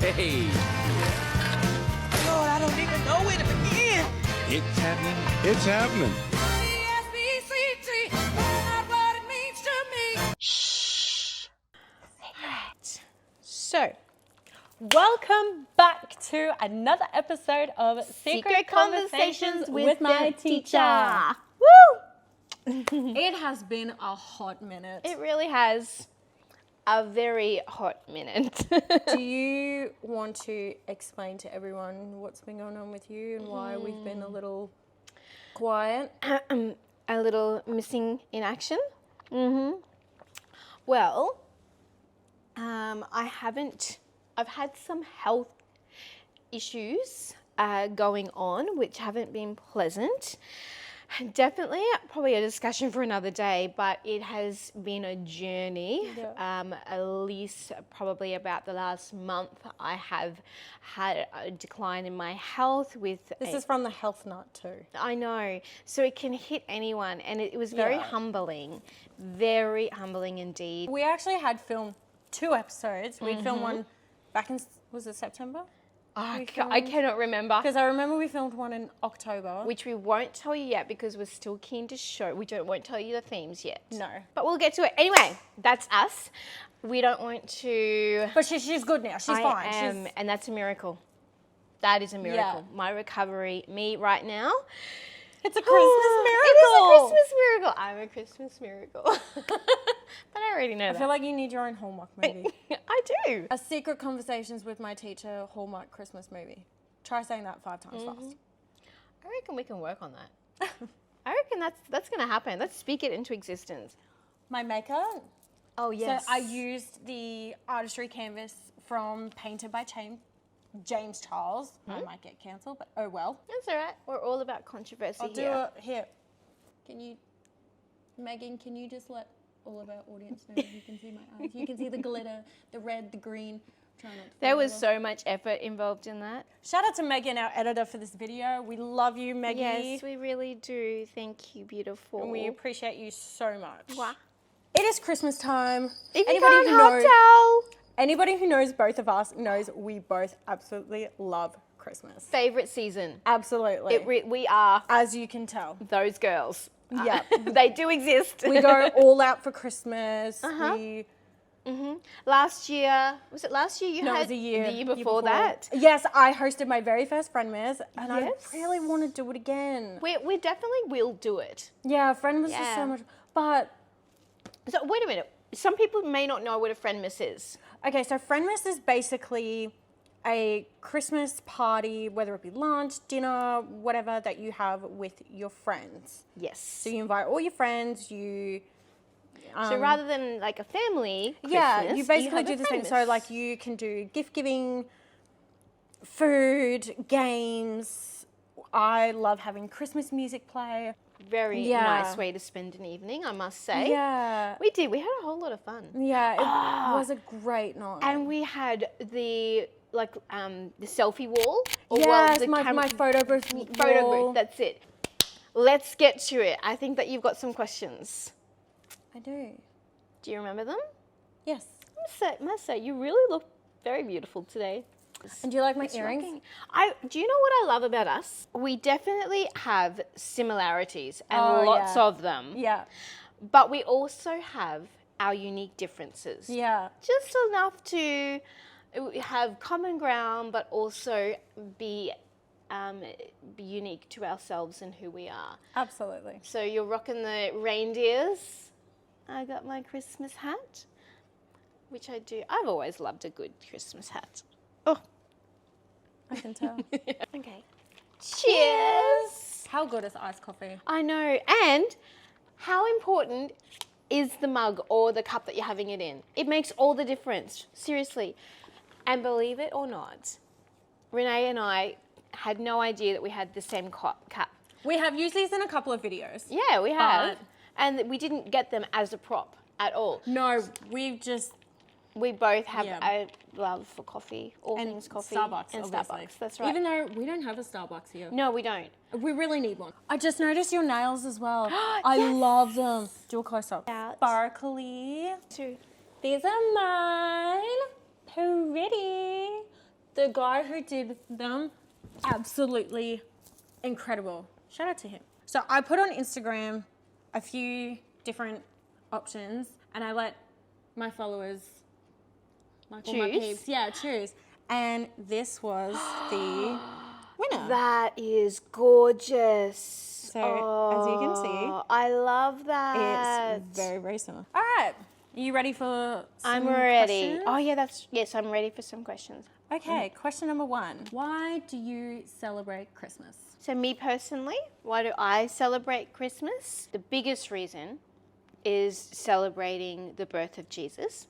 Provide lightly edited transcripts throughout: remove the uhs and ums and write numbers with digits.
Hey, Lord, I don't even know where to begin. it's happening. It's happening. So, welcome back to another episode of Secret Conversations with my teacher. Woo! It has been a hot minute. It really has a very hot minute. Do you want to explain to everyone what's been going on with you and why we've been a little quiet? A little missing in action. Well, I've had some health issues going on, which haven't been pleasant. Definitely probably a discussion for another day, but it has been a journey. At least probably about the last month, I have had a decline in my health with... This is from the health nut too. I know. So it can hit anyone, and it was very humbling. Very humbling indeed. We actually had filmed 2 episodes. We filmed one back in, was it September? I cannot remember. Because I remember we filmed one in October. Which we won't tell you yet because we're still keen to show. Won't tell you the themes yet. No. But we'll get to it. Anyway, that's us. We don't want to... But she's good now. She's fine. And that's a miracle. That is a miracle. Yeah. My recovery, me right now. It's a Christmas miracle. It is a Christmas miracle. I'm a Christmas miracle. But I already know that. I feel like you need your own Hallmark movie. I do. A Secret Conversations with my teacher Hallmark Christmas movie. Try saying that 5 times fast. I reckon we can work on that. I reckon that's going to happen. Let's speak it into existence. My maker. Oh, yes. So I used the artistry canvas from Painted by James Charles. I might get cancelled, but oh well. That's all right. We're all about controversy I'll do here. it here. Megan, can you just let all of our audience know you can see my eyes? You can see the glitter, the red, the green. Try not to There fall was over. so much effort involved in that. Shout out to Megan, our editor for this video. We love you, Maggie. Yes, we really do. Thank you, beautiful. And we appreciate you so much. Wow. It is Christmas time. If you can't help tell. Anybody who knows both of us knows we both absolutely love Christmas. Favorite season. Absolutely. We are As you can tell. those girls. Yeah. They do exist. We go all out for Christmas. Last year, was it last year you No, it had? was a year. The year before that? Yes, I hosted my very first Friend Miss, and Yes. I really want to do it again. We definitely will do it. Yeah, Friend Miss is Yeah. so much. But, So wait a minute. Some people may not know what a friend miss is. okay, so Friend Miss is basically a Christmas party, whether it be lunch, dinner, whatever, that you have with your friends. Yes. So you invite all your friends, you... So rather than like a family Christmas, yeah, you basically have a do the friend same. So miss. like you can do gift giving, food, games. I love having Christmas music play. Very Yeah. nice way to spend an evening, I must say. Yeah. We did. We had a whole lot of fun. Yeah, it was a great night. And we had the selfie wall. Yes, my photo booth Photo wall. booth, that's it. Let's get to it. I think that you've got some questions. I do. Do you remember them? Yes. I must say, you really look very beautiful today. And do you like my It's earrings? rocking. Do you know what I love about us? We definitely have similarities and lots of them. Yeah. But we also have our unique differences. Yeah. Just enough to have common ground, but also be unique to ourselves and who we are. Absolutely. So you're rocking the reindeers. I got my Christmas hat, which I do. I've always loved a good Christmas hat. Oh, I can tell. okay. Cheers. How good is iced coffee? I know. And how important is the mug or the cup that you're having it in? It makes all the difference. Seriously. And believe it or not, Renee and I had no idea that we had the same cup. We have used these in a couple of videos. Yeah, we have. And we didn't get them as a prop at all. No, we've just... We both have Yeah. a love for coffee, all And things coffee. Starbucks, and obviously. Starbucks, that's right. Even though we don't have a Starbucks here. No, we don't. We really need one. I just noticed your nails as well. I love them. Do a close up. Out. Sparkly. Two. These are mine. Pretty. The guy who did them, absolutely incredible. Shout out to him. So I put on Instagram a few different options and I let my followers, like all my Choose? peeps, choose. And this was the winner. That is gorgeous. So as you can see, I love that. it's very, very similar. All right. Are you ready for some I'm ready. questions? Oh yeah, yes, I'm ready for some questions. Okay, question number 1. Why do you celebrate Christmas? So me personally, why do I celebrate Christmas? The biggest reason is celebrating the birth of Jesus.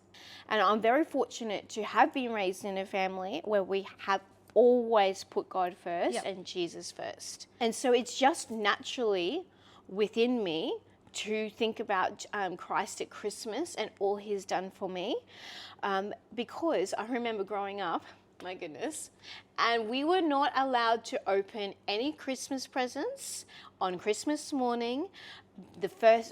And I'm very fortunate to have been raised in a family where we have always put God first and Jesus first. And so it's just naturally within me to think about Christ at Christmas and all he's done for me. Because I remember growing up, my goodness, and we were not allowed to open any Christmas presents on Christmas morning,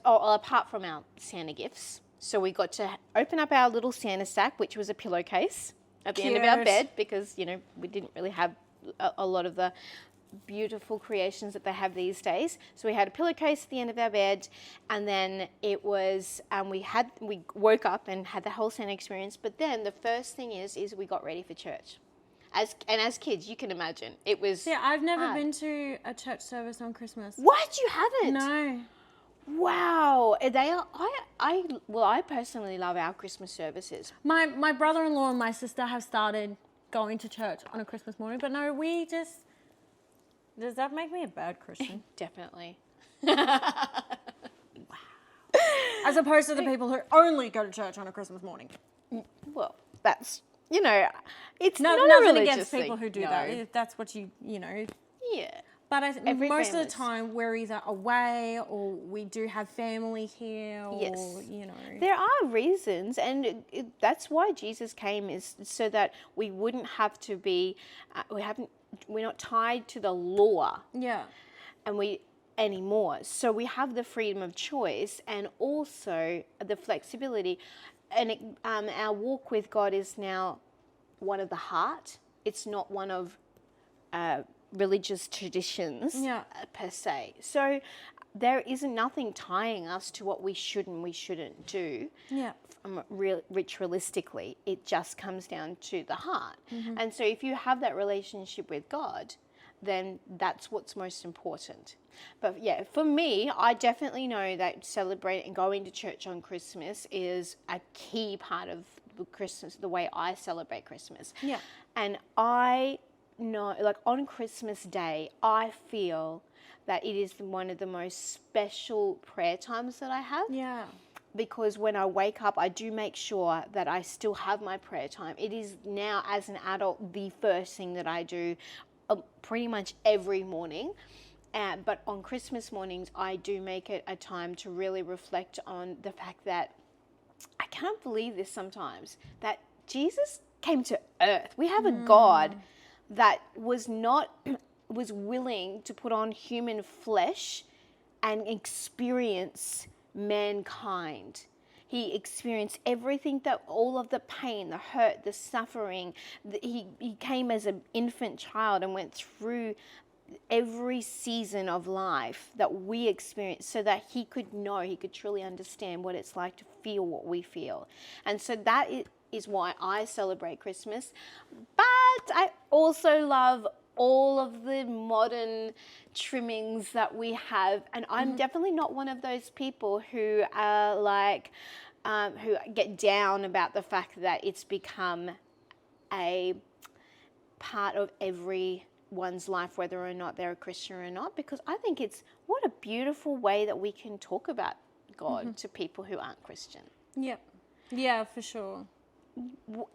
apart from our Santa gifts. So we got to open up our little Santa sack, which was a pillowcase at the end of our Cute. bed, because, we didn't really have a lot of the beautiful creations that they have these days. So we had a pillowcase at the end of our bed, and then it was we woke up and had the whole Santa experience. But then the first thing is we got ready for church. As kids, you can imagine it was. Yeah, I've never hard. been to a church service on Christmas. What, you haven't? No. Wow, they are. I personally love our Christmas services. My brother-in-law and my sister have started going to church on a Christmas morning, but no, does that make me a bad Christian? Definitely. As opposed to the people who only go to church on a Christmas morning. Well, that's it's No, not a nothing religious against people thing. who do No. that. If that's what you know. Yeah. But Every most of the family's- time we're either away or we do have family here or, Yes. There There are reasons, and that's why Jesus came, is so that we wouldn't have to be, we're not tied to the law, Yeah. and anymore. So we have the freedom of choice and also the flexibility, and our walk with God is now one of the heart. It's not one of religious traditions per se. So there isn't nothing tying us to what we should and we shouldn't do. Yeah. Ritualistically, it just comes down to the heart. And so if you have that relationship with God, then that's what's most important. But yeah, for me, I definitely know that celebrating, going to church on Christmas is a key part of Christmas, the way I celebrate Christmas. Yeah. And I know, like on Christmas Day, I feel that it is one of the most special prayer times that I have. Yeah. Because when I wake up, I do make sure that I still have my prayer time. It is now, as an adult, the first thing that I do pretty much every morning. But on Christmas mornings, I do make it a time to really reflect on the fact that I can't believe this sometimes, that Jesus came to earth. We have a God that was willing to put on human flesh and experience mankind. He experienced everything, all of the pain, the hurt, the suffering. He came as an infant child and went through every season of life that we experience, so that he could truly understand what it's like to feel what we feel. And so that is why I celebrate Christmas. But I also love all of the modern trimmings that we have. And I'm definitely not one of those people who are like, who get down about the fact that it's become a part of everyone's life, whether or not they're a Christian or not, because I think what a beautiful way that we can talk about God to people who aren't Christian. Yeah. Yeah, for sure.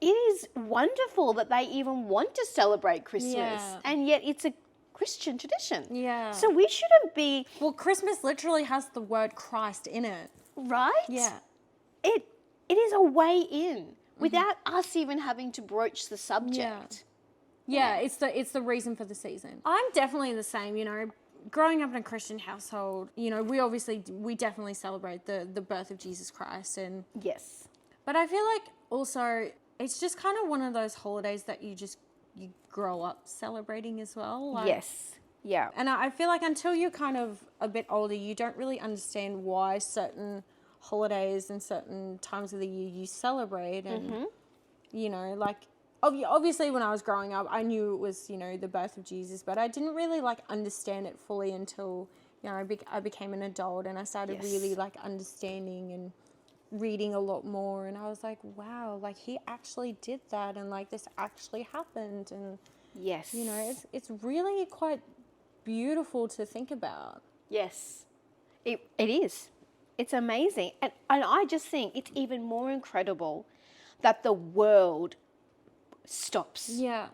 It is wonderful that they even want to celebrate Christmas, and yet it's a Christian tradition. Yeah. So we shouldn't be... Well, Christmas literally has the word Christ in it. Right? Yeah. It is a way in without us even having to broach the subject. Yeah, it's the reason for the season. I'm definitely the same, growing up in a Christian household, we definitely celebrate the birth of Jesus Christ. Yes. But I feel like also it's just kind of one of those holidays that you just you grow up celebrating as well. Like, Yes. Yeah. And I feel like until you're kind of a bit older, you don't really understand why certain holidays and certain times of the year you celebrate. And, you know, like, obviously when I was growing up, I knew it was, you know, the birth of Jesus, but I didn't really, like, understand it fully until, you know, I became an adult and I started really, like, understanding and reading a lot more. And I was like, wow, like, he actually did that and, like, this actually happened. And, Yes. you know, it's really quite beautiful to think about. Yes. It is. It's amazing. And I just think it's even more incredible that the world stops. Yeah.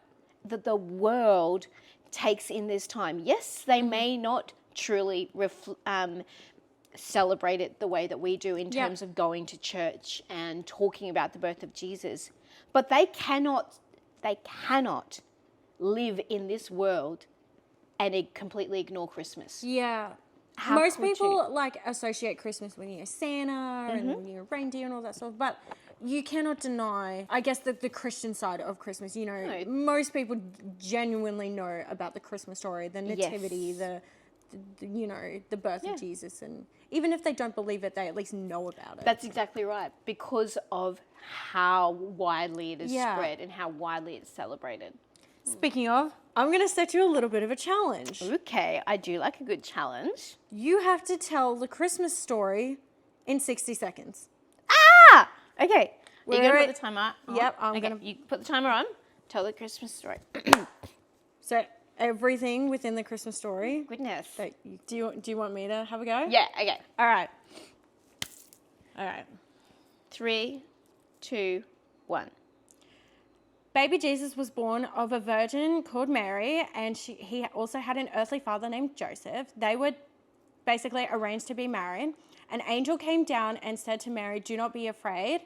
That the world takes in this time. Yes, they may not truly celebrate it the way that we do in terms of going to church and talking about the birth of Jesus, but they cannot live in this world and completely ignore Christmas. Yeah. How Most could people like associate Christmas with, you know, Santa and, you know, reindeer and all that stuff, but you cannot deny, I guess, the Christian side of Christmas. You know, No. most people genuinely know about the Christmas story, the nativity, the you know, the birth of Jesus, and even if they don't believe it, they at least know about it. That's exactly right, because of how widely it is spread and how widely it's celebrated. Speaking of, I'm going to set you a little bit of a challenge. Okay, I do like a good challenge. You have to tell the Christmas story in 60 seconds. Ah! Okay. Are you going to Wait. put the timer on? Yep, I'm okay, going to. you put the timer on. Tell the Christmas story. So everything within the Christmas story. Goodness. So do you want me to have a go? Yeah, okay. All right. 3, 2, 1. Baby Jesus was born of a virgin called Mary, and he also had an earthly father named Joseph. They were basically arranged to be married. An angel came down and said to Mary, "Do not be afraid."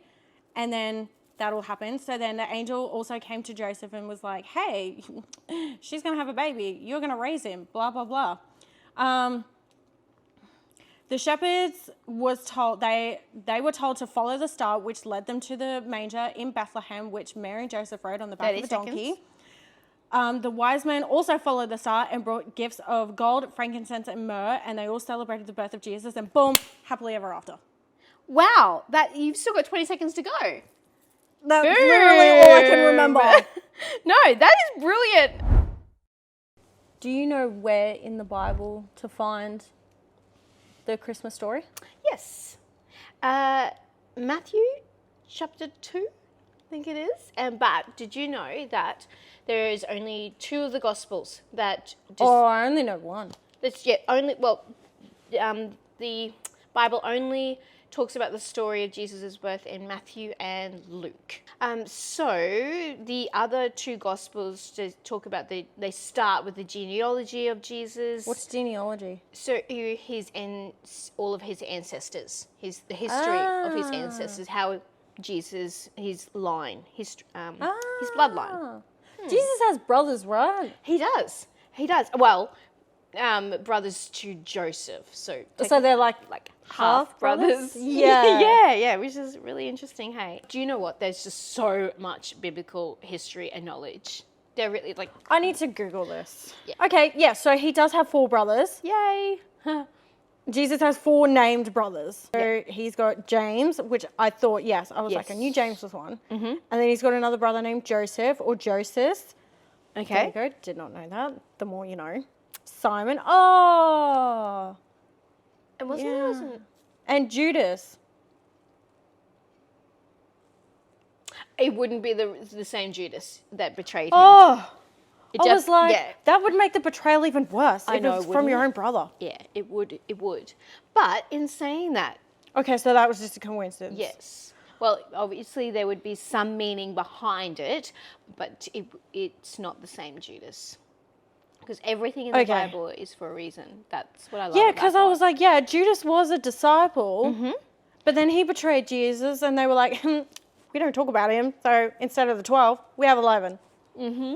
And then that all happened. So then the angel also came to Joseph and was like, "Hey, she's going to have a baby. You're going to raise him, blah, blah, blah." The shepherds was told they were told to follow the star, which led them to the manger in Bethlehem, which Mary and Joseph rode on the back of a donkey. The wise men also followed the star and brought gifts of gold, frankincense, and myrrh, and they all celebrated the birth of Jesus. And boom, happily ever after. Wow, you've still got 20 seconds to go. That's literally all I can remember. No, that is brilliant. Do you know where in the Bible to find the Christmas story? Yes. Matthew chapter 2, I think it is. But did you know that there is only 2 of the Gospels that... I only know one. The Bible only talks about the story of Jesus' birth in Matthew and Luke. So the other 2 Gospels just talk about they start with the genealogy of Jesus. What's genealogy? So all of his ancestors, the history of his ancestors, how Jesus, his line, his bloodline. Jesus has brothers, right? He does. Well, brothers to Joseph. So they're like half brothers. Yeah. yeah, which is really interesting, hey. Do you know what? There's just so much biblical history and knowledge. They're really I need to Google this. Yeah. Okay, yeah, so he does have 4 brothers. Yay. Jesus has 4 named brothers. So he's got James, which I thought, I was like, I knew James was one. Mm-hmm. And then he's got another brother named Joseph or Joseph. Okay. There you go. Did not know that. The more you know. Simon. Oh. And wasn't And Judas. it wouldn't be the same Judas that betrayed him. Oh. I was like, that would make the betrayal even worse. I know, if it was from your own brother. Yeah, it would. But in saying that, okay, so that was just a coincidence. yes. Well, obviously there would be some meaning behind it, but it's not the same Judas. Because everything in the Bible is for a reason. That's what I love. Yeah, because I was like, Judas was a disciple, but then he betrayed Jesus, and they were like, we don't talk about him, so instead of the 12, we have 11. Mm-hmm.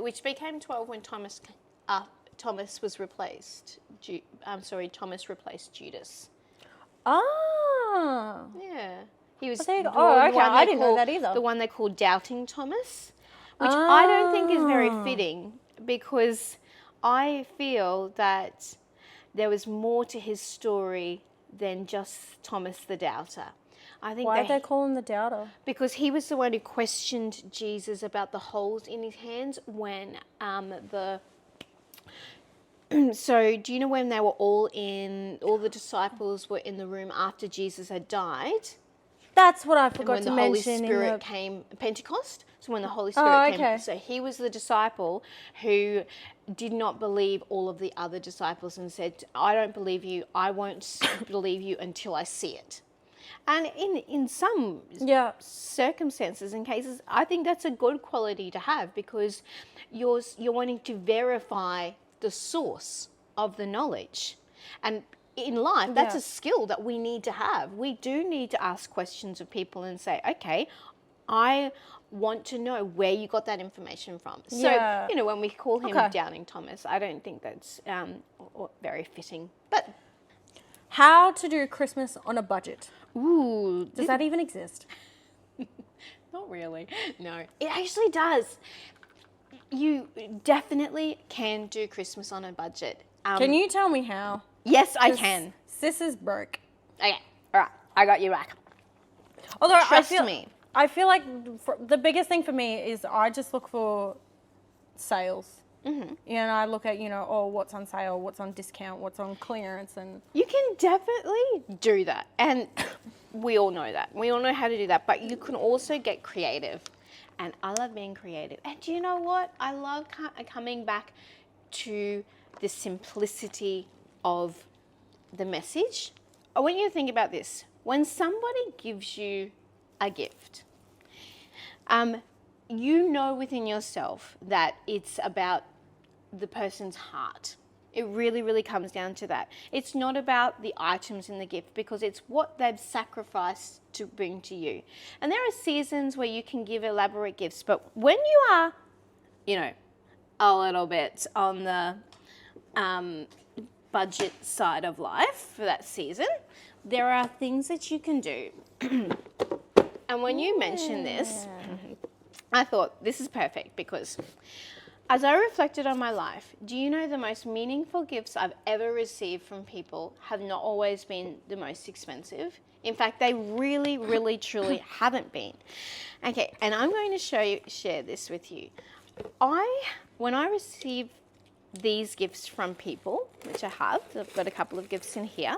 Which became 12 when Thomas was replaced. Thomas replaced Judas. Ah. Yeah. He was I didn't know that either. The one they called Doubting Thomas. which I don't think is very fitting, because I feel that there was more to his story than just Thomas the Doubter. I think Why did they call him the doubter? because he was the one who questioned Jesus about the holes in his hands when so do you know when they were all the disciples were in the room after Jesus had died? That's what I And forgot when to the Holy mention. Spirit came, Pentecost. So when the Holy Spirit okay. came, so he was the disciple who did not believe all of the other disciples and said, I don't believe you. I won't believe you until I see it. And in some circumstances and cases, I think that's a good quality to have, because you're wanting to verify the source of the knowledge. And in life, that's a skill that we need to have. We do need to ask questions of people and say, okay, I want to know where you got that information from. So, when we call him Doubting Thomas, I don't think that's very fitting. But How to do Christmas on a budget. ooh, Does that even exist? not really. No, it actually does. You definitely can do Christmas on a budget. Can you tell me how? Yes, I can. Sis is broke. Okay, all right, I got you back. Although Trust me. I feel like the biggest thing for me is I just look for sales. Mm-hmm. I look at, what's on sale, what's on discount, what's on clearance. And You can definitely do that. And we all know that. We all know how to do that. But you can also get creative. And I love being creative. And do you know what? I love coming back to the simplicity of the message. I want you to think about this. When somebody gives you a gift, you know within yourself that it's about the person's heart. It really, really comes down to that. It's not about the items in the gift, because it's what they've sacrificed to bring to you. And there are seasons where you can give elaborate gifts, but when you are, a little bit on the budget side of life for that season, there are things that you can do. And when you mentioned this, I thought this is perfect, because as I reflected on my life, do you know the most meaningful gifts I've ever received from people have not always been the most expensive? In fact, they really, really, truly haven't been. Okay, and I'm going to share this with you. When I receive these gifts from people, which I have, I've got a couple of gifts in here,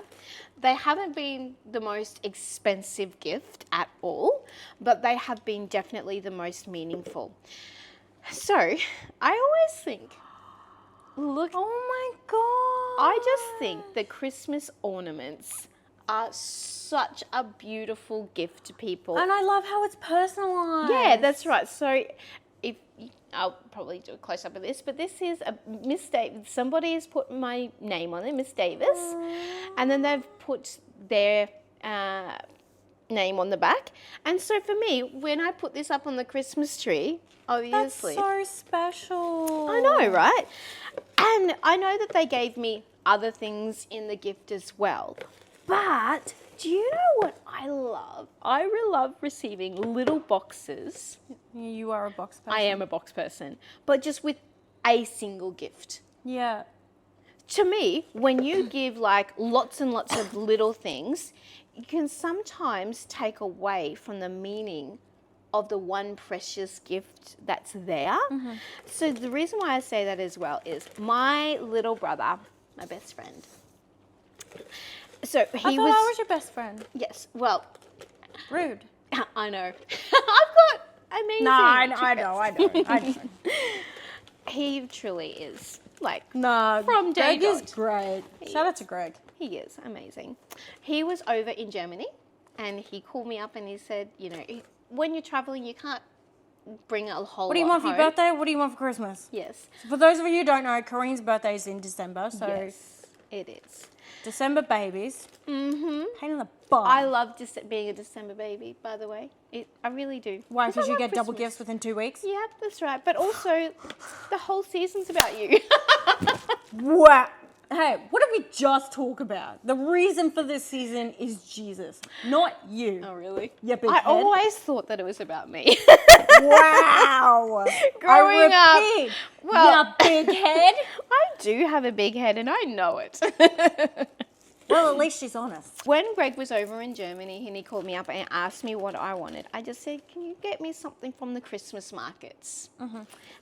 they haven't been the most expensive gift at all, but they have been definitely the most meaningful. So I always think, look, oh my God. I just think that Christmas ornaments are such a beautiful gift to people. And I love how it's personalized. Yeah, that's right. So I'll probably do a close-up of this, but this is a Miss Davis. Somebody has put my name on it, Miss Davis, and then they've put their name on the back. And so for me, when I put this up on the Christmas tree, obviously, that's so special. I know, right? And I know that they gave me other things in the gift as well. But do you know what I love? I really love receiving little boxes. You are a box person. I am a box person, but just with a single gift. Yeah. To me, when you give like lots and lots of little things, you can sometimes take away from the meaning of the one precious gift that's there. Mm-hmm. So the reason why I say that as well is my little brother, my best friend. So I thought I was your best friend. Yes, well. Rude. I know. I've got amazing. No, I know. He truly is. From day Greg is dot. great. Shout out to Greg. He is amazing. He was over in Germany, and he called me up and he said, when you're traveling, you can't bring a whole lot. What do you want for your home. birthday? What do you want for Christmas? Yes. For those of you who don't know, Corinne's birthday is in December, so Yes, it is. December babies. Mm-hmm. Pain in the butt. I love being a December baby, by the way. I really do. Why? Because I you love get double Christmas. gifts within 2 weeks? Yeah, that's right. But also, the whole season's about you. Wow. Hey, what did we just talk about? The reason for this season is Jesus, not you. Oh, really? You big I head. always thought that it was about me. Wow. Growing up, I repeat, well- you big head. I do have a big head and I know it. Well, at least she's honest. When Greg was over in Germany and he called me up and asked me what I wanted, I just said, can you get me something from the Christmas markets?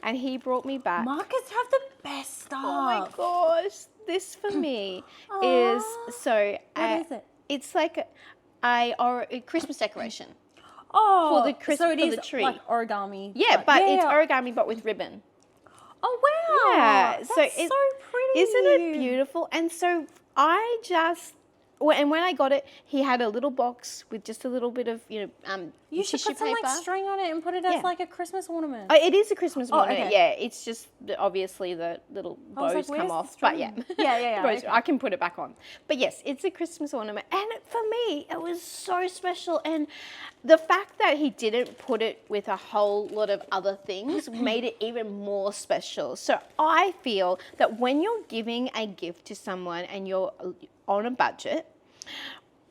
And he brought me back. Markets have the best stuff. Oh my gosh, this for me is so. What is it? It's like a Christmas decoration. Oh, For the so it for is the tree. like origami. Yeah, like- but it's yeah. origami but with ribbon. Oh wow! Yeah, That's so so it- pretty. Isn't it beautiful? And so I just. And when I got it, he had a little box with just a little bit of, You should tissue put some paper. like string on it and put it as Yeah. like a Christmas ornament. Oh, it is a Christmas ornament, okay. yeah. It's just obviously the little I was bows like, come where's off, the but yeah, string? Yeah, Bows- okay. I can put it back on. But yes, it's a Christmas ornament, and for me, it was so special. And the fact that he didn't put it with a whole lot of other things made it even more special. So I feel that when you're giving a gift to someone and you're on a budget,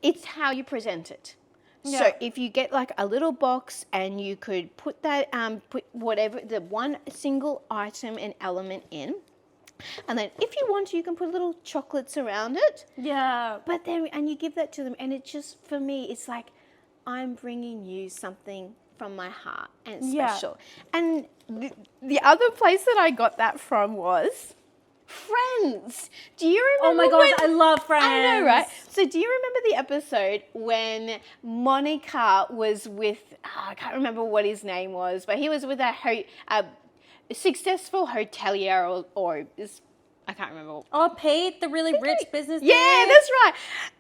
it's how you present it. Yeah. So if you get like a little box and you could put that, put whatever, the one single item and element in, and then if you want to, you can put little chocolates around it. Yeah. But then, and you give that to them, and it just, for me, it's like, I'm bringing you something from my heart and Yeah. special. And the other place that I got that from was Friends. Do you Oh remember? my gosh, when- I love Friends. I know, right? So do you remember the episode when Monica was with, I can't remember what his name was, but he was with a successful hotelier or I can't remember. Oh, Pete, the really rich business. Yeah, dude. that's right.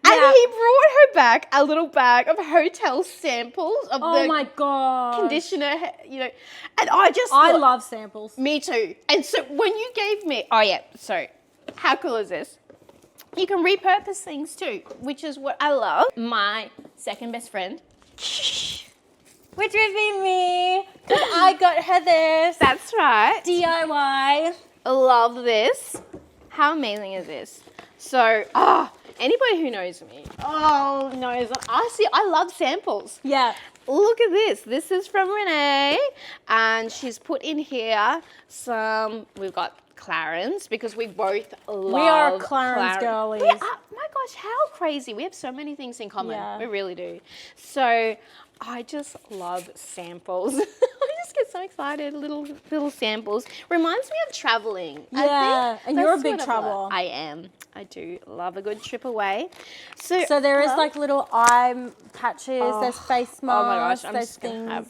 And Yeah. he brought her back a little bag of hotel samples of Oh the my god. conditioner, and I just I thought, love samples. me too. And so when you gave me, oh yeah, so how cool is this? You can repurpose things too, which is what I love. My second best friend, Which would be me, because I got her this that's right, DIY. love this. How amazing is this? So, anybody who knows me, knows that I love samples. Yeah. Look at this. This is from Renee, and she's put in here we've got Clarins, because we both love We are Clarins girlies. My gosh, how crazy. We have so many things in common. Yeah. We really do. So I just love samples. I just get so excited. Little samples. Reminds me of traveling. Yeah, I think and you're a that's big what I love. traveler. I am. I do love a good trip away. So So there is like little eye patches, there's face masks, oh my gosh, I'm there's just gonna things have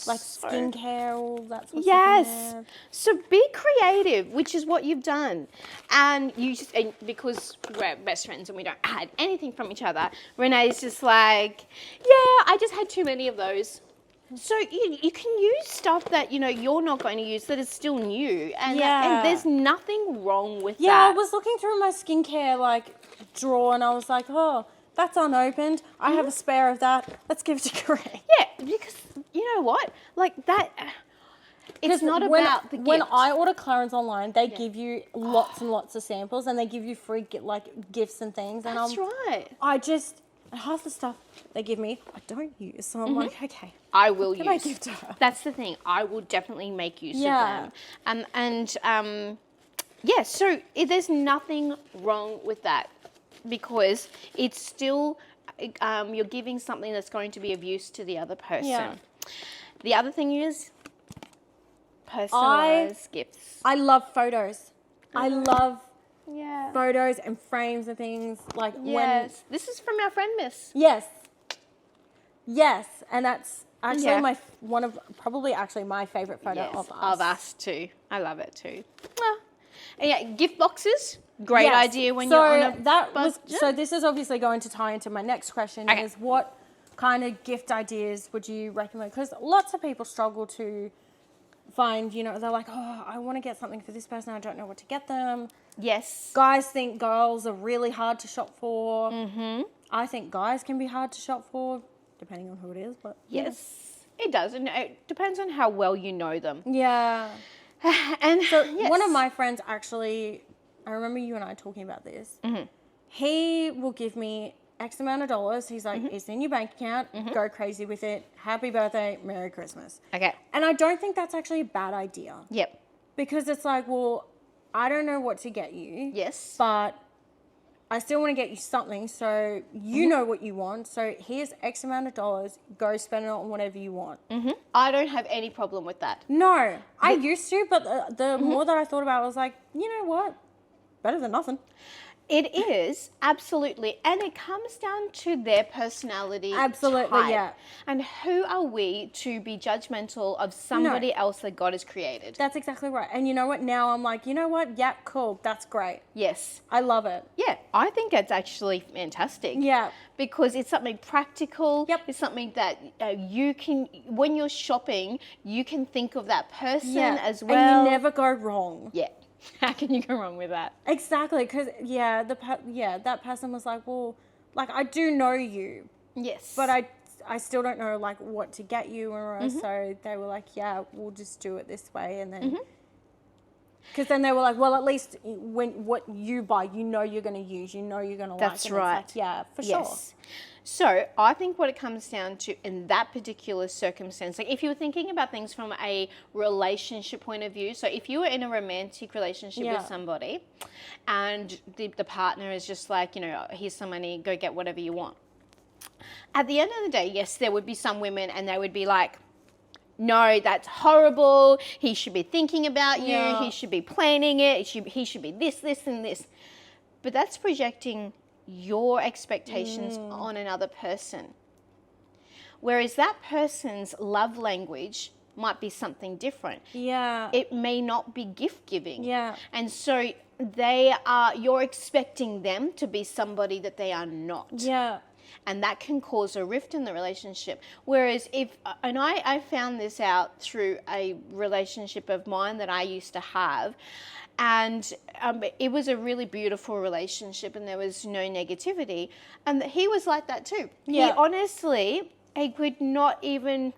like so- skincare, all that sort of Yes. stuff in there. So be creative, which is what you've done. And and because we're best friends and we don't hide anything from each other, Renee's just like, yeah, I just had too many of those. So you can use stuff that, you're not going to use that is still new. And, Yeah. and there's nothing wrong with Yeah, that. I was looking through my skincare drawer and I was like, oh, that's unopened. I have a spare of that. Let's give it to Greg. Yeah, because you know what? Like that, it's not when, about the gift. When I order Clarins online, they give you lots and lots of samples and they give you free gifts and things. And That's right. half the stuff they give me, I don't use. So I'm like, okay. I will Can I use. give to her? That's the thing. I will definitely make use Yeah. of them. Yeah, so there's nothing wrong with that because it's still, you're giving something that's going to be of use to the other person. Yeah. The other thing is personalized gifts. I love photos. I love Yeah. photos and frames and things Yes. This is from our friend Miss. Yes, and that's actually Yeah. probably my favorite photo Yes, of us. of us too. I love it too. And yeah, gift boxes. Great Yes. idea when so you're on a budget. So this is obviously going to tie into my next question Okay. is what kind of gift ideas would you recommend? Because lots of people struggle to find, they're like, oh, I want to get something for this person. I don't know what to get them. Yes. Guys think girls are really hard to shop for. Mm-hmm. I think guys can be hard to shop for, depending on who it is. But Yes, it does. And it depends on how well you know them. yeah. And So yes. one of my friends actually, I remember you and I talking about this. Mm-hmm. He will give me X amount of dollars. He's like, it's in your bank account. Go crazy with it. Happy birthday. Merry Christmas. Okay. And I don't think that's actually a bad idea. Yep. Because it's like, well, I don't know what to get you. Yes. But I still want to get you something. So you know what you want. So here's X amount of dollars. Go spend it on whatever you want. I don't have any problem with that. No, I used to. But the more that I thought about it, I was like, you know what? Better than nothing. It is, absolutely. And it comes down to their personality Absolutely, type. yeah. And who are we to be judgmental of somebody else that God has created? That's exactly right. And you know what? Now I'm like, you know what? Yeah, cool. That's great. Yes. I love it. Yeah, I think it's actually fantastic. Yeah. Because it's something practical. Yep. It's something that you can, when you're shopping, you can think of that person as well. And you never go wrong. Yeah. How can you go wrong with that? Exactly. Because, that person was like, well, like, I do know you. Yes. But I still don't know, like, what to get you. Or so they were like, yeah, we'll just do it this way. And then... Because then they were like, well, at least when what you buy, you know you're going to use, you know you're going to like. That's right. Like, yeah, for sure. So I think what it comes down to in that particular circumstance, like if you were thinking about things from a relationship point of view, so if you were in a romantic relationship with somebody and the partner is just like, you know, here's some money, go get whatever you want. At the end of the day, yes, there would be some women and they would be like, no, that's horrible. He should be thinking about you. He should be planning it. He should be this, and this. But that's projecting your expectations on another person. Whereas that person's love language might be something different. Yeah. It may not be gift giving. Yeah. And so you're expecting them to be somebody that they are not. Yeah. And that can cause a rift in the relationship. Whereas I found this out through a relationship of mine that I used to have. And it was a really beautiful relationship and there was no negativity. And he was like that too. Yeah. He honestly, he could not even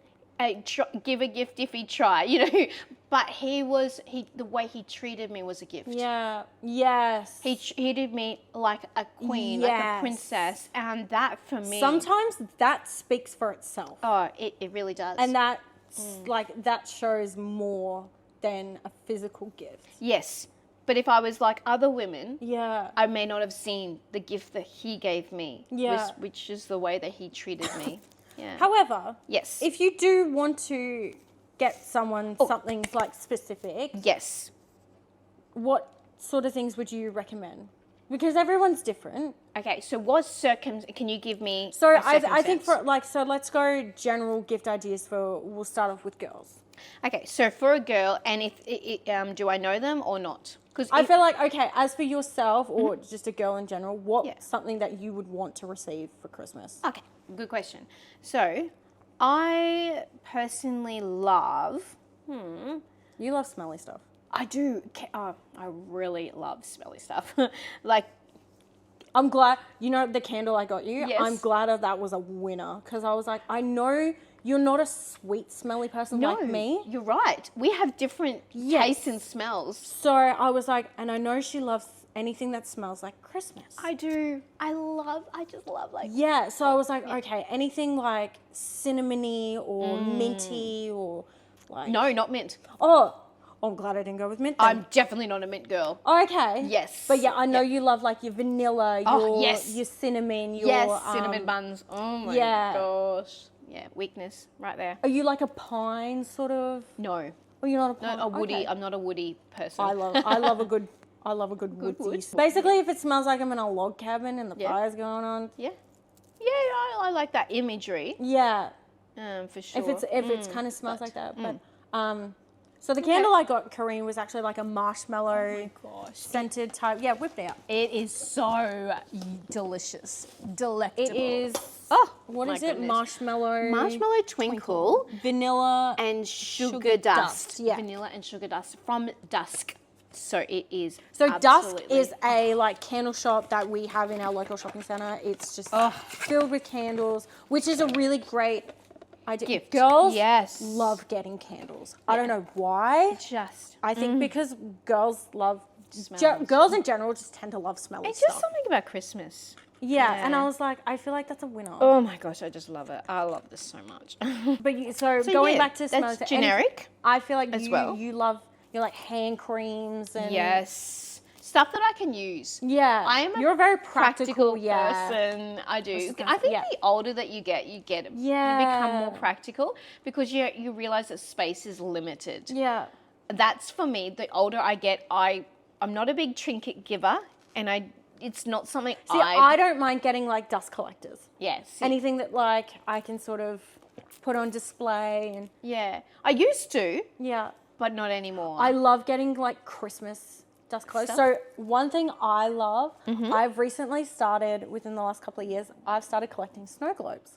give a gift if he tried, you know. But the way he treated me was a gift. Yeah. Yes. He treated me like a queen, like a princess. And that for me... Sometimes that speaks for itself. Oh, it really does. And that, that shows more than a physical gift. Yes. But if I was like other women, I may not have seen the gift that he gave me, which is the way that he treated me. Yeah. However, yes, if you do want to get someone something like specific, yes, what sort of things would you recommend? Because everyone's different. Okay, so can you give me? So I think so let's go general gift ideas we'll start off with girls. Okay, so for a girl, and do I know them or not? Because I feel like, okay, as for yourself or just a girl in general, what's something that you would want to receive for Christmas? Okay, good question. So I personally love... You love smelly stuff. I do. I really love smelly stuff. Like... I'm glad, the candle I got you, yes. I'm glad that was a winner because I was like, I know you're not a sweet, smelly person like me. You're right. We have different tastes and smells. So I was like, and I know she loves anything that smells like Christmas. I do. I just love like... Yeah, so I was like, okay, anything like cinnamony or minty or like... No, not mint. Oh, I'm glad I didn't go with mint then. I'm definitely not a mint girl. Oh, okay. Yes. But yeah, I know you love like your vanilla, your cinnamon, your... cinnamon buns. Oh my gosh. Yeah, weakness right there. Are you like a pine sort of? No. Oh, you're not a pine? No, a woody. Okay. I'm not a woody person. I love a good wood. Basically, if it smells like I'm in a log cabin and the fire's going on. Yeah. Yeah, I like that imagery. Yeah. For sure. If it's kind of smells like that. But so the candle I got, Kareen, was actually like a marshmallow scented type. Yeah, whipped out. It is so delicious. Delectable. It is. Oh, what is it? Marshmallow twinkle, vanilla and sugar dust. Yeah. Vanilla and sugar dust from Dusk. So it is. So Dusk is a like candle shop that we have in our local shopping centre. It's just filled with candles, which is a really great idea. Gift. Girls love getting candles. I don't know why. Just. I think because girls love smells. Girls in general just tend to love smelly It's stuff. just something about Christmas. Yeah, and I Yeah. was like, I feel like that's a winner. Oh my gosh, I just love it. I love this so much. But going yeah, back to smells, that's generic. I feel like as well. you love like hand creams and Yes. Stuff that I can use. Yeah, you're a very practical, person. I do. gonna I say, think yeah. the older that you get, you become more practical because you realize that space is limited. Yeah. That's for me. The older I get, I'm not a big trinket giver, and it's not something I don't mind getting like dust collectors. Yes. Anything that like I can sort of put on display and Yeah. I used to, yeah. but not anymore. I love getting like Christmas dust collectors. So one thing I love, I've recently started within the last couple of years, I've started collecting snow globes.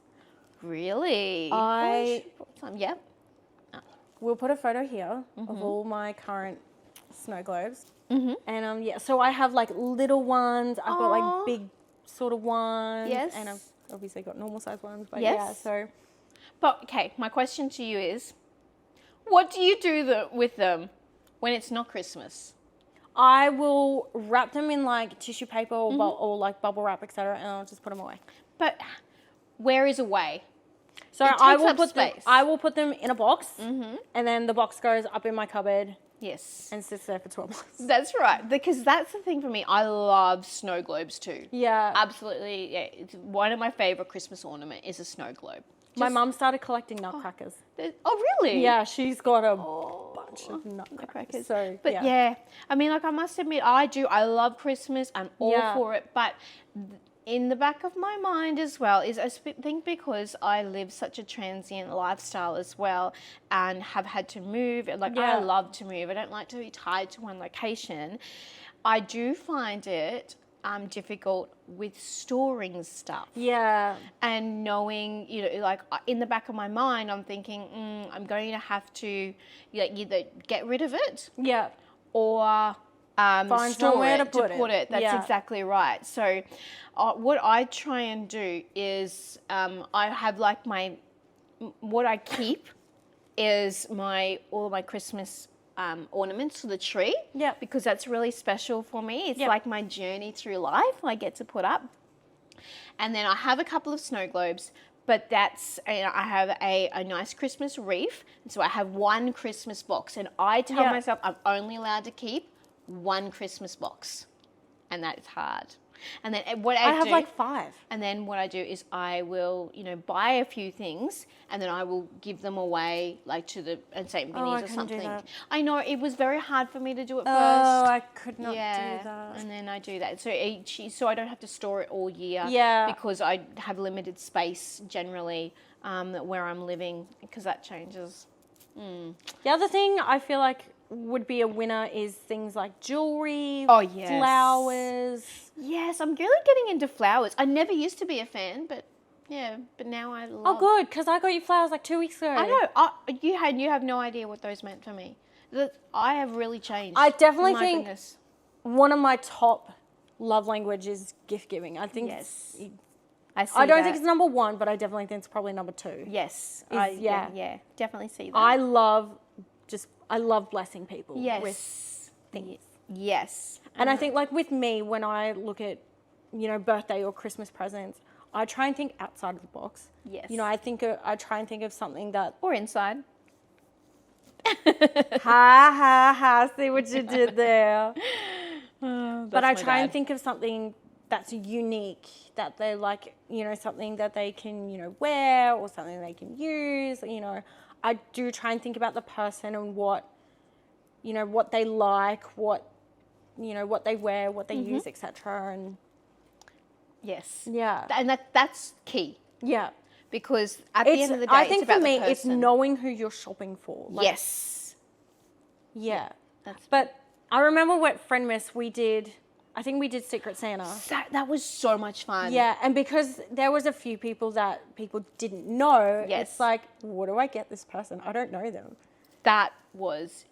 Really? Yep. We'll put a photo here of all my current snow globes. And so I have like little ones, I've got like big sort of ones. Yes. And I've obviously got normal size ones. But Yes. yeah, so But okay, my question to you is, what do you do with them when it's not Christmas? I will wrap them in like tissue paper or like bubble wrap, etc., and I'll just put them away. But where is away? So It I takes will up put them. space. I will put them in a box, and then the box goes up in my cupboard Yes. and sits there for 12 months. That's right, because that's the thing for me. I love snow globes too. Yeah. Absolutely. Yeah. It's one of my favorite Christmas ornament is a snow globe. My mum started collecting nutcrackers. Oh, really? Yeah, she's got a bunch of nutcrackers. So, But yeah, I mean, like I must admit, I love Christmas. I'm all for it. But in the back of my mind as well is I think because I live such a transient lifestyle as well and have had to move. Like I love to move. I don't like to be tied to one location. I do find it difficult with storing stuff. Yeah. And knowing, like in the back of my mind, I'm thinking, I'm going to have to either get rid of it Yeah. or Find store somewhere it to put it. That's exactly right. So what I try and do is I have like what I keep is all of my Christmas ornaments for the tree. Yeah. Because that's really special for me. It's like my journey through life I get to put up. And then I have a couple of snow globes, but I have a nice Christmas wreath. And so I have one Christmas box, and I tell myself I'm only allowed to keep one Christmas box. And that's hard. And then what I do, have like 5. and then what I do is I will, buy a few things and then I will give them away like to the St. Vinny's I or couldn't do something. that. I know it was very hard for me to do it first. Oh, I could not do that. And then I do that. So I don't have to store it all year. Yeah. Because I have limited space generally where I'm living because that changes. The other thing I feel like would be a winner is things like jewelry, Oh, yes. flowers. Yes, I'm really getting into flowers. I never used to be a fan, but now I love. Oh, good, because I got you flowers like 2 weeks ago. I know. You have no idea what those meant for me. I have really changed. I definitely My think goodness. one of my top love language is gift giving. I think Yes. I I don't think it's number 1, but I definitely think it's probably number 2. Yes. yeah. Definitely see that. I love blessing people yes. with things. Yes. And I think like with me, when I look at, birthday or Christmas presents, I try and think outside of the box. Yes. I try and think of something that Or inside. ha, see what you did there. But I my try and dad. think of something that's unique, that they like, something that they can, wear or something they can use, I do try and think about the person and what they like, what they wear, what they use, etc. And Yes. yeah. And that's key Yeah. because at the end of the day, I think it's about for me, the it's person. knowing who you're shopping for. Like, Yes. Yeah. That's But I remember what Friendmas we did. I think we did Secret Santa. that was so much fun. Yeah, and because there was a few people that people didn't know, Yes. it's like, what do I get this person? I don't know them. That was.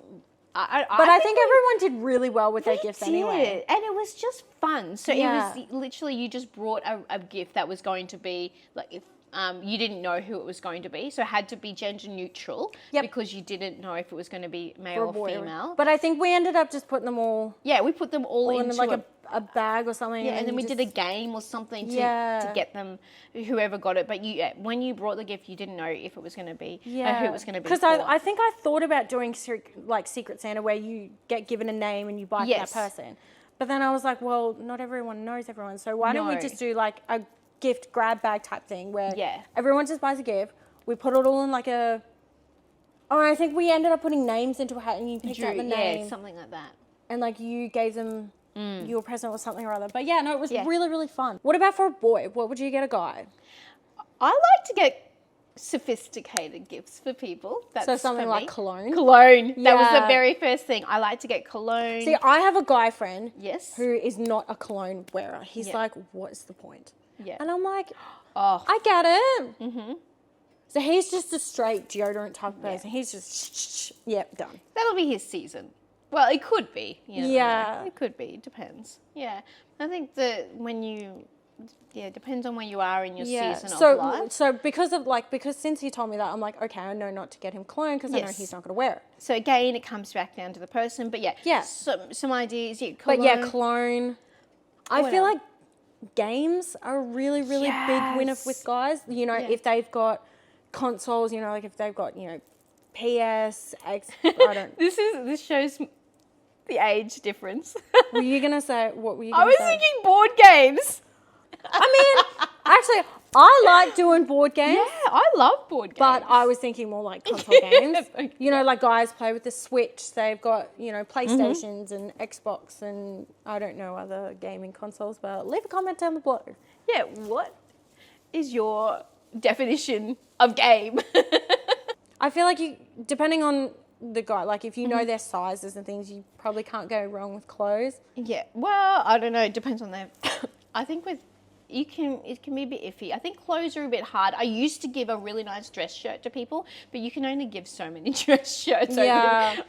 But I think everyone did really well with their gifts anyway. And it was just fun. So Yeah. it was literally you just brought a gift that was going to be like you didn't know who it was going to be, so it had to be gender neutral because you didn't know if it was going to be male or female. But I think we ended up just putting them all. Yeah, we put them all into like a bag or something. Yeah, and then we did a game or something to get them, whoever got it. But when you brought the gift, you didn't know if it was going to be who it was going to be. Because I think I thought about doing like Secret Santa, where you get given a name and you buy for that person. But then I was like, well, not everyone knows everyone, so why don't we just do like a gift grab bag type thing where everyone just buys a gift. We put it all in like a. Oh, I think we ended up putting names into a hat, and you picked out the name. Yeah, something like that. And like you gave them your present or something or other. But yeah, no, it was really, really fun. What about for a boy? What would you get a guy? I like to get sophisticated gifts for people. So something like cologne. Cologne. That was the very first thing. I like to get cologne. See, I have a guy friend. Yes. Who is not a cologne wearer. He's like, what is the point? Yeah. And I'm like, I get it. Mm-hmm. So he's just a straight deodorant type of person. He's just, done. That'll be his season. Well, it could be. It could be. It depends. Yeah. I think that it depends on where you are in your season of life. So because since he told me that, I'm like, okay, I know not to get him cologne because I know he's not going to wear it. So again, it comes back down to the person. But some ideas. Yeah, cologne. But cologne. I feel like games are a really, really big winner with guys. You know, if they've got consoles, you know, like if they've got, you know, PS, X, I don't. This shows the age difference. Were you gonna say? What were you? I was thinking board games. I mean, actually, I like doing board games. Yeah, I love board games. But I was thinking more like console games. You know, like guys play with the Switch. They've got, you know, PlayStations and Xbox and I don't know other gaming consoles. But leave a comment down below. Yeah, what is your definition of game? I feel like depending on the guy, like if you know their sizes and things, you probably can't go wrong with clothes. Yeah, well, I don't know. It depends on their. I think it can be a bit iffy. I think clothes are a bit hard. I used to give a really nice dress shirt to people, but you can only give so many dress shirts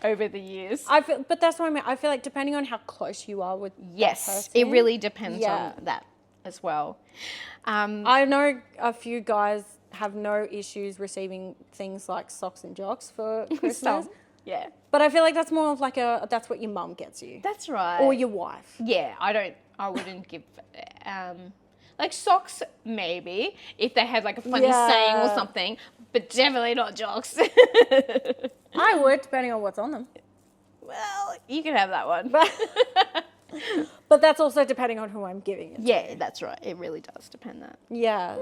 over the years. But that's what I mean. I feel like depending on how close you are with that person, it really depends on that as well. I know a few guys have no issues receiving things like socks and jocks for Christmas. Yeah. But I feel like that's more of like that's what your mum gets you. That's right. Or your wife. Yeah, I wouldn't give, like socks maybe, if they had like a funny saying or something, but definitely not jocks. I would, depending on what's on them. Well, you can have that one. But that's also depending on who I'm giving it to. Yeah, that's right. It really does depend on that. Yeah.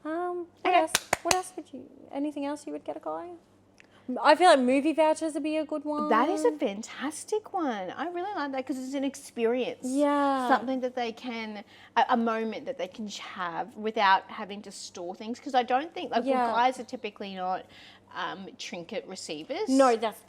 What else would you, anything else you would get a guy? I feel like movie vouchers would be a good one. That is a fantastic one. I really like that because it's an experience. Yeah. Something that they can, a moment that they can have without having to store things. Because I don't think, like, well, guys are typically not trinket receivers. No, that's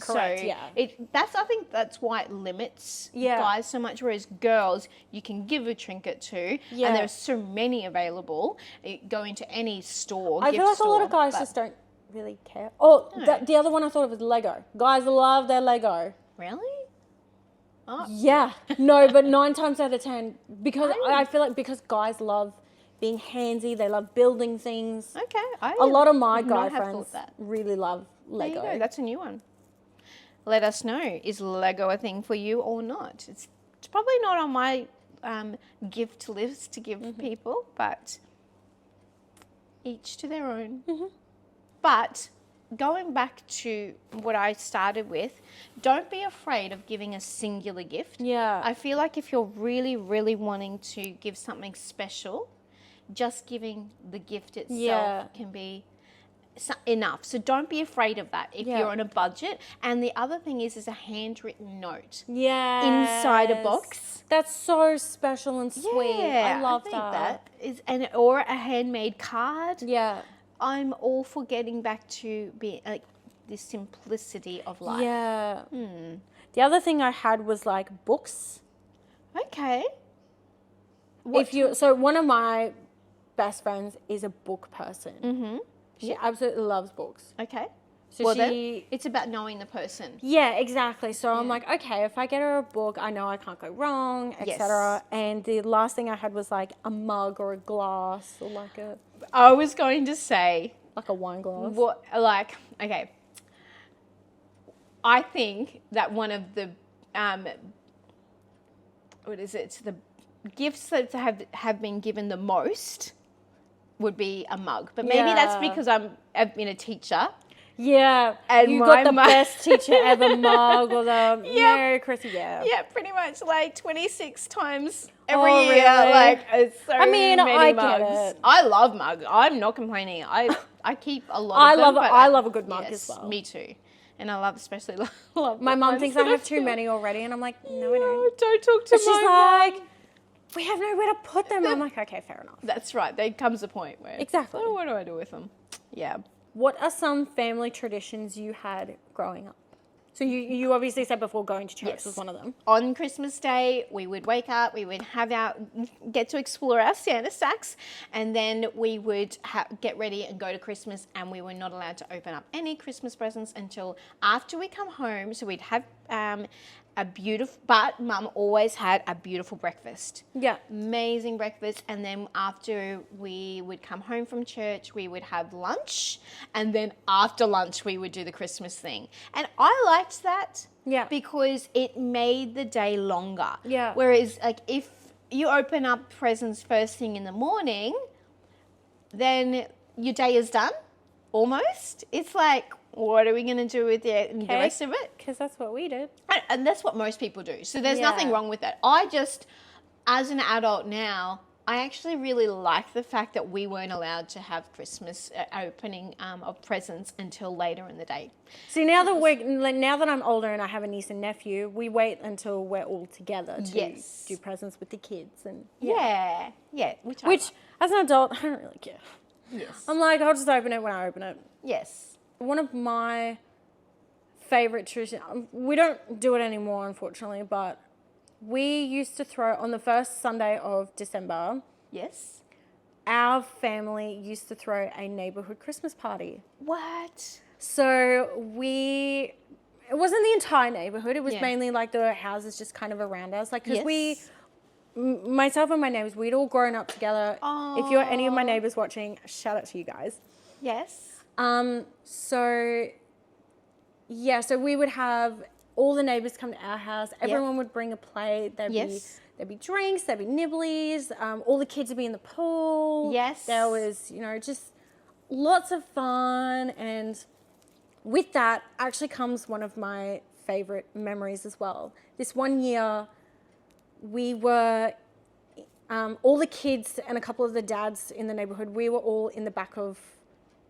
correct, so I think that's why it limits guys so much, whereas girls, you can give a trinket to, and there's so many available. You go into any store, I feel like a lot of guys just don't really care. Oh, the other one I thought of was Lego. Guys love their Lego. Really? Oh. Yeah. No, but 9 times out of 10, because I feel like because guys love being handsy, they love building things. Okay. A lot of my guy friends really love Lego. There you go. That's a new one. Let us know, is Lego a thing for you or not? It's probably not on my gift list to give people, but each to their own. Mm-hmm. But going back to what I started with, don't be afraid of giving a singular gift. Yeah. I feel like if you're really, really wanting to give something special, just giving the gift itself can be enough. So don't be afraid of that if you're on a budget. And the other thing is a handwritten note. Yeah. Inside a box. That's so special and sweet. Yeah, I love that. Or a handmade card. Yeah. I'm all for getting back to be like the simplicity of life. Yeah. The other thing I had was like books. Okay. So one of my best friends is a book person. Mm-hmm. She absolutely loves books. Okay. So Well, then it's about knowing the person. Yeah, exactly. So I'm like, okay, if I get her a book, I know I can't go wrong, etc. And the last thing I had was like a mug or a glass or like I was going to say, a wine glass. Okay. I think that one of the, the gifts that have been given the most would be a mug. But maybe that's because I've been a teacher. Yeah, and you got the best teacher ever mug or the Merry Christmas. Yeah, pretty much like 26 times every year. Really? Like it's so many I mugs. get it. I love mugs. I'm not complaining. I keep a lot of them. I love a good mug as well. Me too. And I love especially love my mum thinks I have too many already, and I'm like, no, I don't. Don't talk to She's my mum. like, we have nowhere to put them. I'm like, okay, fair enough. That's right. There comes a point where Exactly. Oh, what do I do with them? Yeah. What are some family traditions you had growing up? So you obviously said before going to church was one of them. On Christmas Day, we would wake up, we would get to explore our Santa sacks, and then we would get ready and go to Christmas, and we were not allowed to open up any Christmas presents until after we come home. So we'd have but Mum always had a beautiful breakfast. Yeah. Amazing breakfast. And then after we would come home from church, we would have lunch. And then after lunch, we would do the Christmas thing. And I liked that. Yeah. Because it made the day longer. Yeah. Whereas like if you open up presents first thing in the morning, then your day is done. Almost. It's like, what are we going to do with the rest of it? Because that's what we did. And that's what most people do. So there's nothing wrong with that. I just, as an adult now, I actually really like the fact that we weren't allowed to have Christmas opening of presents until later in the day. See, now that I'm older and I have a niece and nephew, we wait until we're all together to do presents with the kids. And Yeah. Which as an adult, I don't really care. Yes. I'm like, I'll just open it when I open it. Yes. One of my favorite traditions, we don't do it anymore, unfortunately, but we used to throw on the first Sunday of December. Yes. Our family used to throw a neighborhood Christmas party. What? So it wasn't the entire neighborhood. It was mainly like the houses just kind of around us. Like, because myself and my neighbors, we'd all grown up together. Aww. If you're any of my neighbors watching, shout out to you guys. Yes. So we would have all the neighbors come to our house. Everyone would bring a plate. There'd be drinks, there'd be nibblies. All the kids would be in the pool. Yes. There was, just lots of fun. And with that actually comes one of my favorite memories as well. This one year, we were, all the kids and a couple of the dads in the neighborhood, we were all in the back of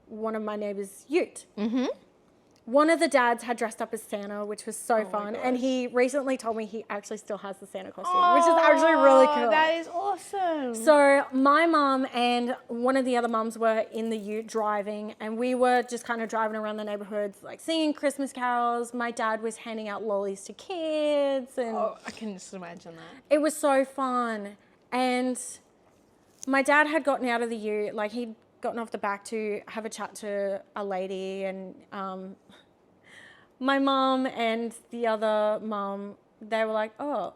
one of my neighbor's ute. Mm-hmm. One of the dads had dressed up as Santa, which was so fun. And he recently told me he actually still has the Santa costume, which is actually really cool. That is awesome. So my mum and one of the other mums were in the ute driving, and we were just kind of driving around the neighborhoods, like singing Christmas carols. My dad was handing out lollies to kids. And I can just imagine that. it was so fun. And my dad had gotten out of the ute, like he'd gotten off the back to have a chat to a lady, and my mum and the other mum, they were like, oh,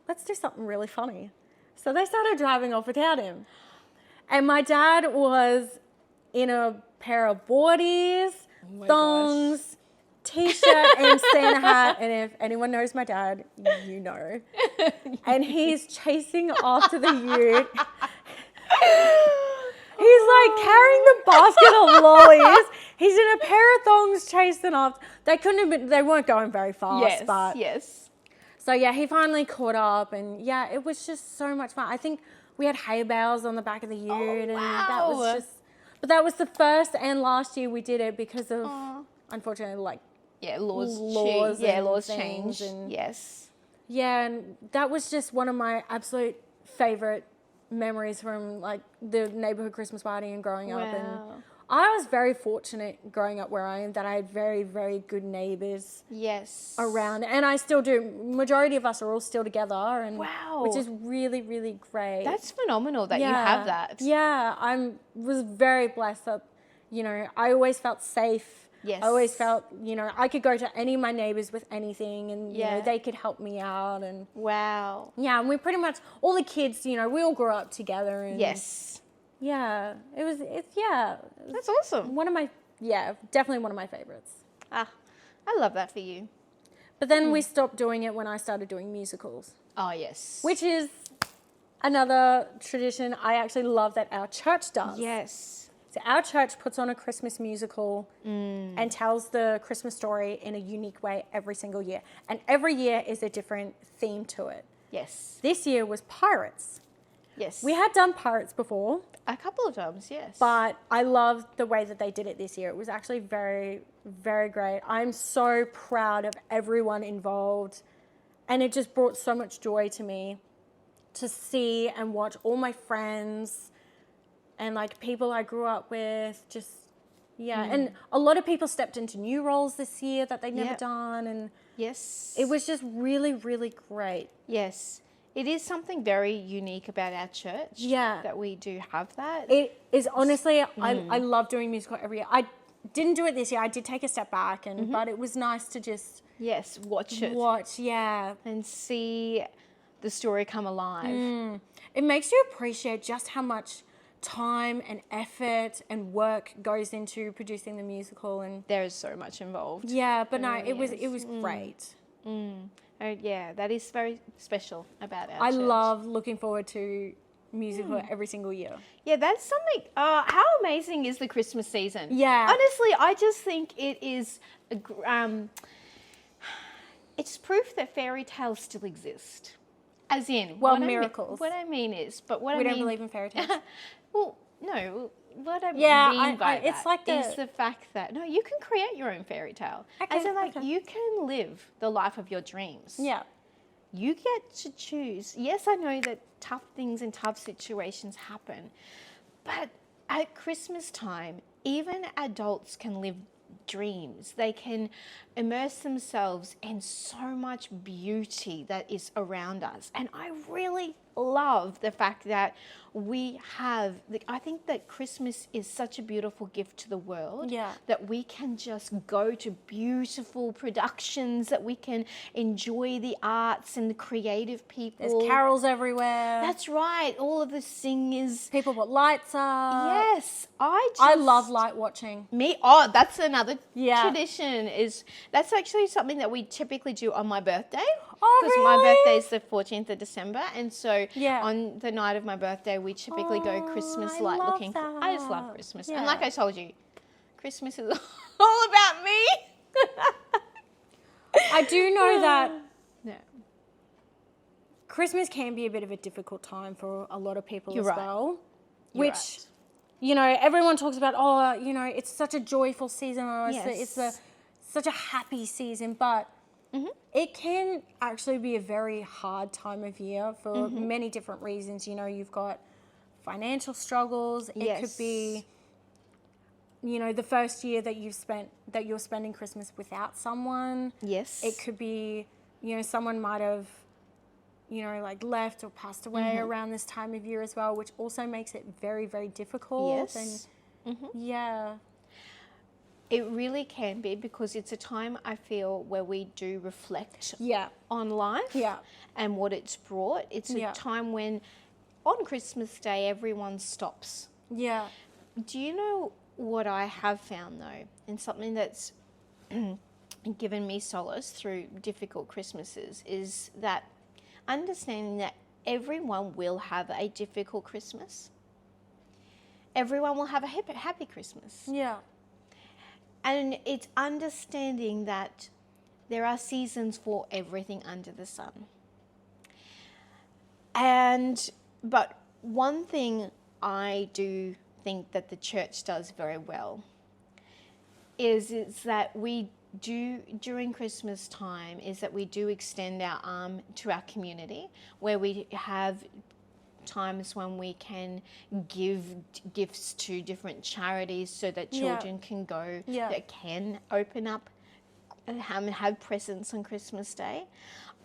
let's do something really funny. So they started driving off without him. And my dad was in a pair of boardies, thongs, t-shirt and Santa hat, and if anyone knows my dad, you know. And he's chasing after the ute. He's like carrying the basket of lollies. He's in a pair of thongs chasing after. They weren't going very fast. Yes. So yeah, he finally caught up, and yeah, it was just so much fun. I think we had hay bales on the back of the ute, and that was just. But that was the first and last year we did it because of, unfortunately, laws change. And yes. Yeah, and that was just one of my absolute favorite memories from like the neighborhood Christmas party and growing up. And I was very fortunate growing up where I am that I had very, very good neighbors around, and I still do. Majority of us are all still together, and which is really, really great. That's phenomenal that you have that. Yeah, was very blessed that, I always felt safe Yes. I always felt, you know, I could go to any of my neighbors with anything and, you know, Yeah. they could help me out. And Wow. yeah, and we pretty much, all the kids, you know, we all grew up together. And Yes. yeah, it's That's awesome. definitely one of my favorites. Ah, I love that for you. But then we stopped doing it when I started doing musicals, Oh, yes. which is another tradition I actually love that our church does. Yes. So our church puts on a Christmas musical and tells the Christmas story in a unique way every single year. And every year is a different theme to it. Yes. This year was pirates. Yes. We had done pirates before, a couple of times, yes. but I loved the way that they did it this year. It was actually very, very great. I'm so proud of everyone involved. And it just brought so much joy to me to see and watch all my friends and like people I grew up with, just, And a lot of people stepped into new roles this year that they'd never done. And yes. it was just really, really great. Yes. It is something very unique about our church. Yeah. That we do have that. It is honestly, I love doing musical every year. I didn't do it this year. I did take a step back, but it was nice to just Yes, watch it. And see the story come alive. it makes you appreciate just how much time and effort and work goes into producing the musical. And There is so much involved. but no, really it was great. Oh, yeah, that is very special about our I church. love looking forward to musical every single year. Yeah, that's something. How amazing is the Christmas season? Yeah. Honestly, I just think it is. It's proof that fairy tales still exist. As in, Well, miracles. What I mean is, but what We I mean. don't believe in fairy tales. Well, no. What I Yeah, mean by that it's like is the fact that no, you can create your own fairy tale. Okay, As in, like okay. you can live the life of your dreams. Yeah. You get to choose. Yes, I know that tough things and tough situations happen, but at Christmas time, even adults can live dreams. They can immerse themselves in so much beauty that is around us. And I really love the fact that we have, I think that Christmas is such a beautiful gift to the world. Yeah. That we can just go to beautiful productions, that we can enjoy the arts and the creative people. There's carols everywhere. That's right. All of the singers. People put lights up. Yes. I love light watching. That's another Yeah. tradition. That's actually something that we typically do on my birthday. Oh, Because really? my birthday is the 14th of December. And so Yeah. on the night of my birthday, we typically go Christmas I light love looking. I just love that. Christmas. Yeah. And like I told you, Christmas is all about me. I do know that Yeah. Christmas can be a bit of a difficult time for a lot of people You're as right. well. You're which, right. you know, everyone talks about, it's such a joyful season, or it's Yes. such a happy season, but it can actually be a very hard time of year for many different reasons. You know, you've got financial struggles. It could be, you know, the first year that you're spending Christmas without someone. Yes. It could be, you know, someone might have, you know, like left or passed away around this time of year as well, which also makes it very, very difficult. Yes. And yeah. It really can be, because it's a time, I feel, where we do reflect Yeah. on life Yeah. and what it's brought. It's a time when on Christmas Day everyone stops. Yeah. Do you know what I have found though, and something that's given me solace through difficult Christmases, is that understanding that everyone will have a difficult Christmas. Everyone will have a happy Christmas. Yeah. And it's understanding that there are seasons for everything under the sun. But one thing I do think that the church does very well is that we do during Christmas time is that we do extend our arm to our community, where we have times when we can give gifts to different charities so that children can go, that can open up and have presents on Christmas Day.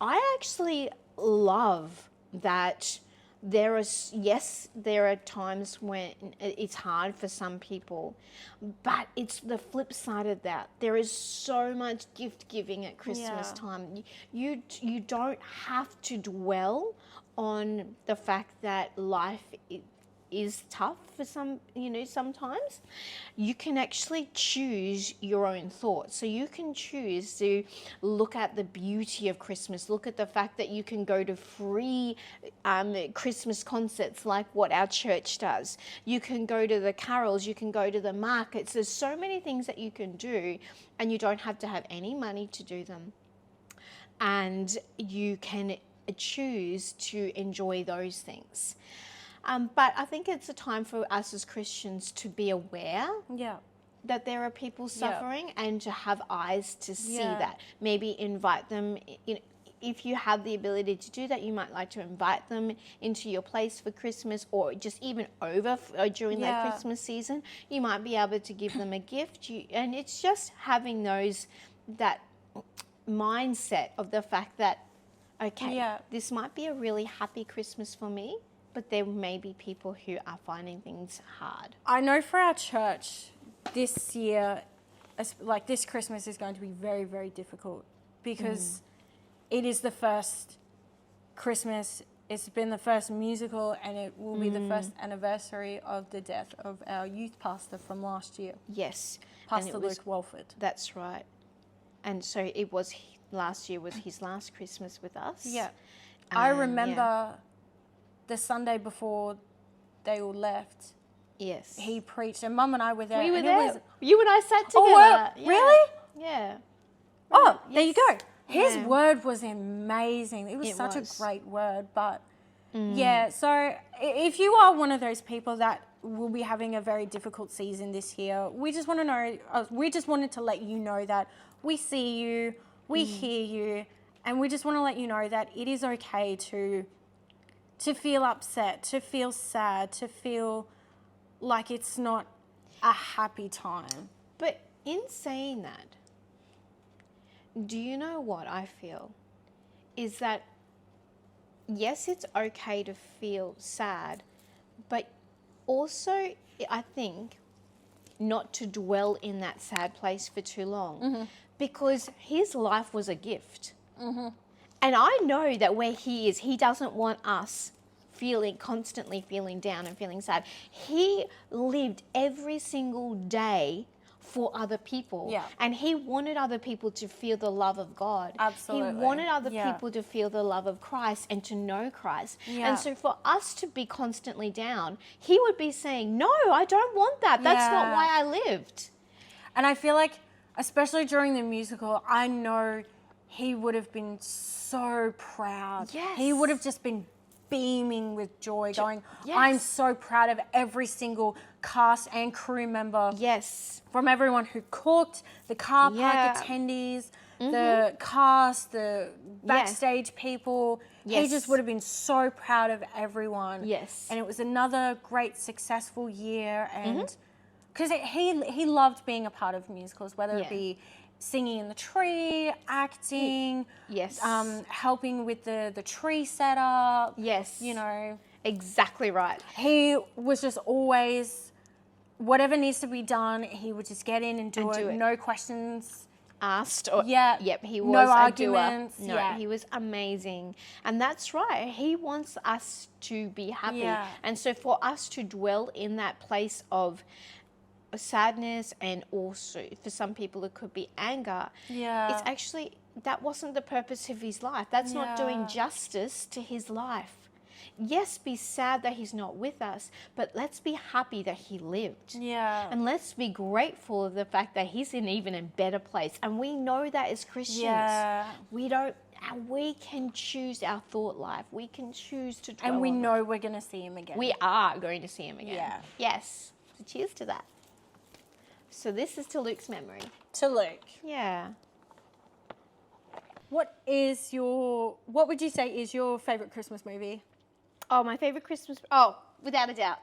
I actually love that there are times when it's hard for some people, but it's the flip side of that. There is so much gift giving at Christmas time. You don't have to dwell on the fact that life is tough for some, sometimes. You can actually choose your own thoughts. So you can choose to look at the beauty of Christmas, look at the fact that you can go to free Christmas concerts like what our church does. You can go to the carols, you can go to the markets. There's so many things that you can do, and you don't have to have any money to do them. And you can choose to enjoy those things. But I think it's a time for us as Christians to be aware that there are people suffering and to have eyes to see that. Maybe invite them. If you have the ability to do that, you might like to invite them into your place for Christmas, or just even over during that Christmas season. You might be able to give them a gift. And it's just having that mindset of the fact that, okay, this might be a really happy Christmas for me, but there may be people who are finding things hard. I know for our church this year, like this Christmas is going to be very, very difficult because it is the first Christmas. It's been the first musical, and it will be the first anniversary of the death of our youth pastor from last year. Yes. Pastor Luke Walford. That's right. And so last year was his last Christmas with us. Yeah. I remember the Sunday before they all left. Yes. He preached, and Mum and I were there. We were there. You and I sat together. Oh, wow. Yeah. Really? Yeah. Oh, there you go. His word was amazing. It was such a great word. But so if you are one of those people that will be having a very difficult season this year, we just want to know, we just wanted to let you know that we see you, we hear you, and we just want to let you know that it is okay to feel upset, to feel sad, to feel like it's not a happy time. But in saying that, do you know what I feel? Is that, yes, it's okay to feel sad, but also I think not to dwell in that sad place for too long, because his life was a gift. And I know that where he is, he doesn't want us constantly feeling down and feeling sad. He lived every single day for other people. Yeah. And he wanted other people to feel the love of God. Absolutely. He wanted other people to feel the love of Christ and to know Christ. Yeah. And so for us to be constantly down, he would be saying, no, I don't want that. That's not why I lived. And I feel like, especially during the musical, I know he would have been so proud. Yes. He would have just been beaming with joy, going, I'm so proud of every single cast and crew member. Yes. From everyone who cooked, the car park attendees, the cast, the backstage people. He just would have been so proud of everyone. Yes. And it was another great, successful year. And because he loved being a part of musicals, whether it be singing in the tree, acting, helping with the tree setup. Yes. You know. Exactly right. He was just always, whatever needs to be done, he would just get in and do it. No questions asked. Or, he was no arguments. No, he was amazing. And that's right. He wants us to be happy. Yeah. And so for us to dwell in that place of sadness, and also for some people it could be anger. Yeah. It's actually, that wasn't the purpose of his life. That's not doing justice to his life. Yes, be sad that he's not with us, but let's be happy that he lived. Yeah. And let's be grateful of the fact that he's in even a better place. And we know that as Christians. Yeah. We can choose our thought life. We can choose to dwell and we on know that. We're going to see him again. We are going to see him again. Yeah. Yes. So cheers to that. So this is to Luke's memory. To Luke. Yeah. What would you say is your favourite Christmas movie? Oh, my favourite Christmas... Oh, without a doubt.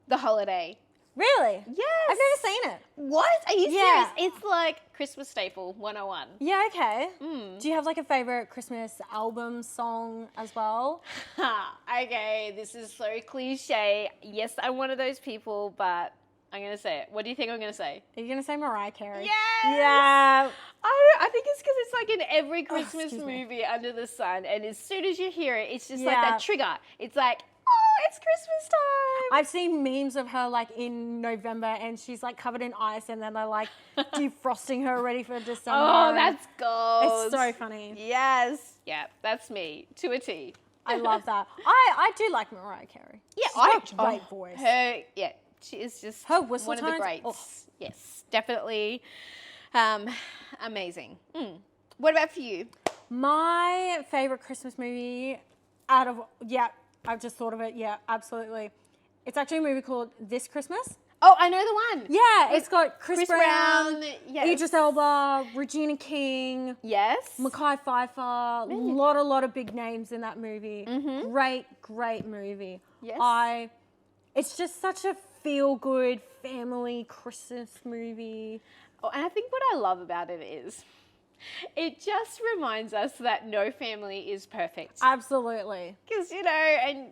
The Holiday. Really? Yes. I've never seen it. What? Are you Yeah. serious? It's like Christmas staple 101. Yeah, okay. Do you have like a favorite Christmas album song as well? Okay, this is so cliche. Yes, I'm one of those people, but I'm going to say it. What do you think I'm going to say? Are you going to say Mariah Carey? Yes! Yeah. I think it's because it's like in every Christmas excuse me. movie under the sun, and as soon as you hear it, it's just like Yeah. that trigger. It's like, oh, it's Christmas time. I've seen memes of her like in November and she's like covered in ice and then they're like defrosting her ready for December. Oh, that's gold. It's so funny. Yes. Yeah, that's me to a T. I love that. I do like Mariah Carey. Yeah, She's got a great voice. She is just Her whistle one of the tones, greats. oh. Yes, definitely amazing. What about for you? My favorite Christmas movie I've just thought of it. Yeah, absolutely. It's actually a movie called This Christmas. Oh, I know the one. Yeah, it's got Chris Brown, yes. Idris Elba, Regina King, Yes. Mekhi Phifer, lot of big names in that movie. Great movie. Yes. It's just such a feel-good family Christmas movie. Oh, and I think what I love about it is it just reminds us that no family is perfect. Absolutely. Because, and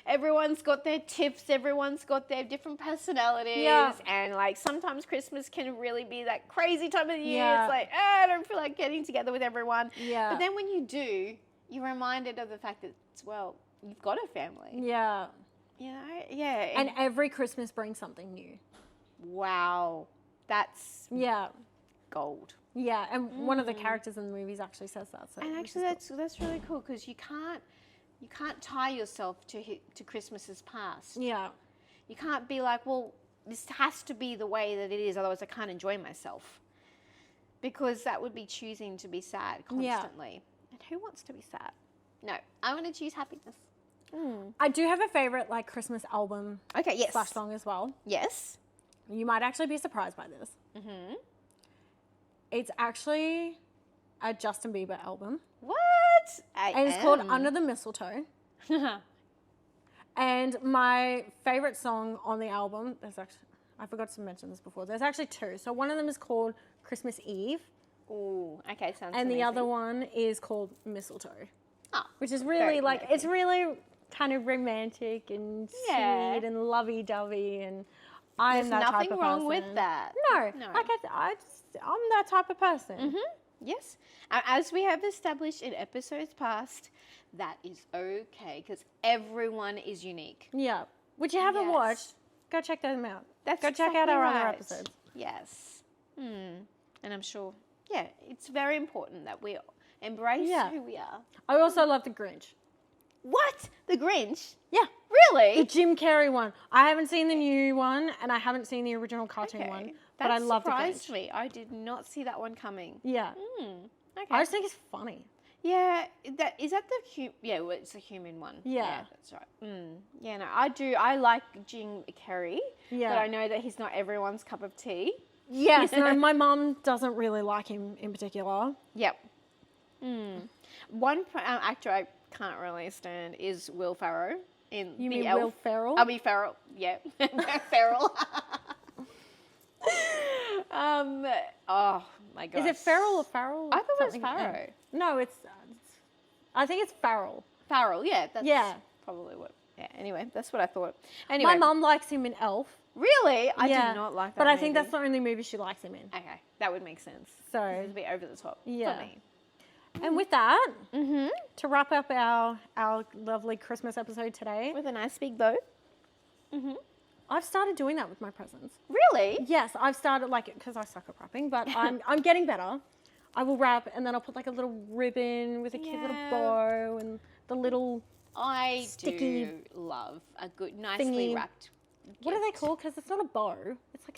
everyone's got their tips, everyone's got their different personalities. Yeah. And, like, sometimes Christmas can really be that crazy time of the year. Yeah. It's like, I don't feel like getting together with everyone. Yeah. But then when you do, you're reminded of the fact that, well, you've got a family. Yeah. Yeah. And every Christmas brings something new. Wow. That's Yeah. gold. Yeah, and one of the characters in the movies actually says that. So And which actually, is that's really cool because you can't tie yourself to Christmas's past. cool. Yeah. You can't be like, well, this has to be the way that it is, otherwise I can't enjoy myself. Because that would be choosing to be sad constantly. And who wants to be sad? No, I want to choose happiness. I do have a favorite like Christmas album Okay, yes. / song as well. Yes. You might actually be surprised by this. Mm-hmm. It's actually a Justin Bieber album. What? And it's called Under the Mistletoe. And my favorite song on the album, I forgot to mention this before. There's actually two. So one of them is called Christmas Eve. Ooh, okay, sounds And the amazing. other one is called Mistletoe. Oh, Which is very really like, American. it's really kind of romantic and Yeah. sweet and lovey-dovey. And I'm There's that type nothing of wrong with person. that. No, No. like I'm that type of person. Yes. As we have established in episodes past, that is okay because everyone is unique. Yeah. Which you haven't Yes. watched, go check them out. That's Go check out exactly our other right. episodes. Yes. And I'm sure, it's very important that we embrace Yeah. who we are. I also love The Grinch. What? The Grinch? Yeah. Really? The Jim Carrey one. I haven't seen the new one and I haven't seen the original cartoon one. But I love The surprised Grinch. me. I did not see that one coming. Yeah. Okay. I just think it's funny. Yeah, it's a human one. Yeah. That's right. Yeah, no, I do. I like Jim Carrey, Yeah. but I know that he's not everyone's cup of tea. Yes, no, my mum doesn't really like him in particular. Yep. One actor I can't really stand is Will Ferrell in You The mean Elf. Will Ferrell? I mean Ferrell. Yeah, Ferrell. Oh my god. Is it Ferrell or Farrell? I thought it was Something- Farrow. No, I think it's Farrell. Farrell. Yeah. That's Yeah. probably what. Yeah. Anyway, that's what I thought. My Anyway, mum likes him in Elf. really, I Yeah. did not like that. But I think movie. that's the only movie she likes him in. Okay, that would make sense. So- It was a bit over the top Yeah. for me. And with that, to wrap up our lovely Christmas episode today, With a nice big bow. I've started doing that with my presents. Really? Yes, I've started because I suck at wrapping, but I'm getting better. I will wrap and then I'll put like a little ribbon with a cute little Yeah. bow and the little, I Sticky do love a good, nicely thingy. wrapped. what are they called? Because it's not a bow. It's like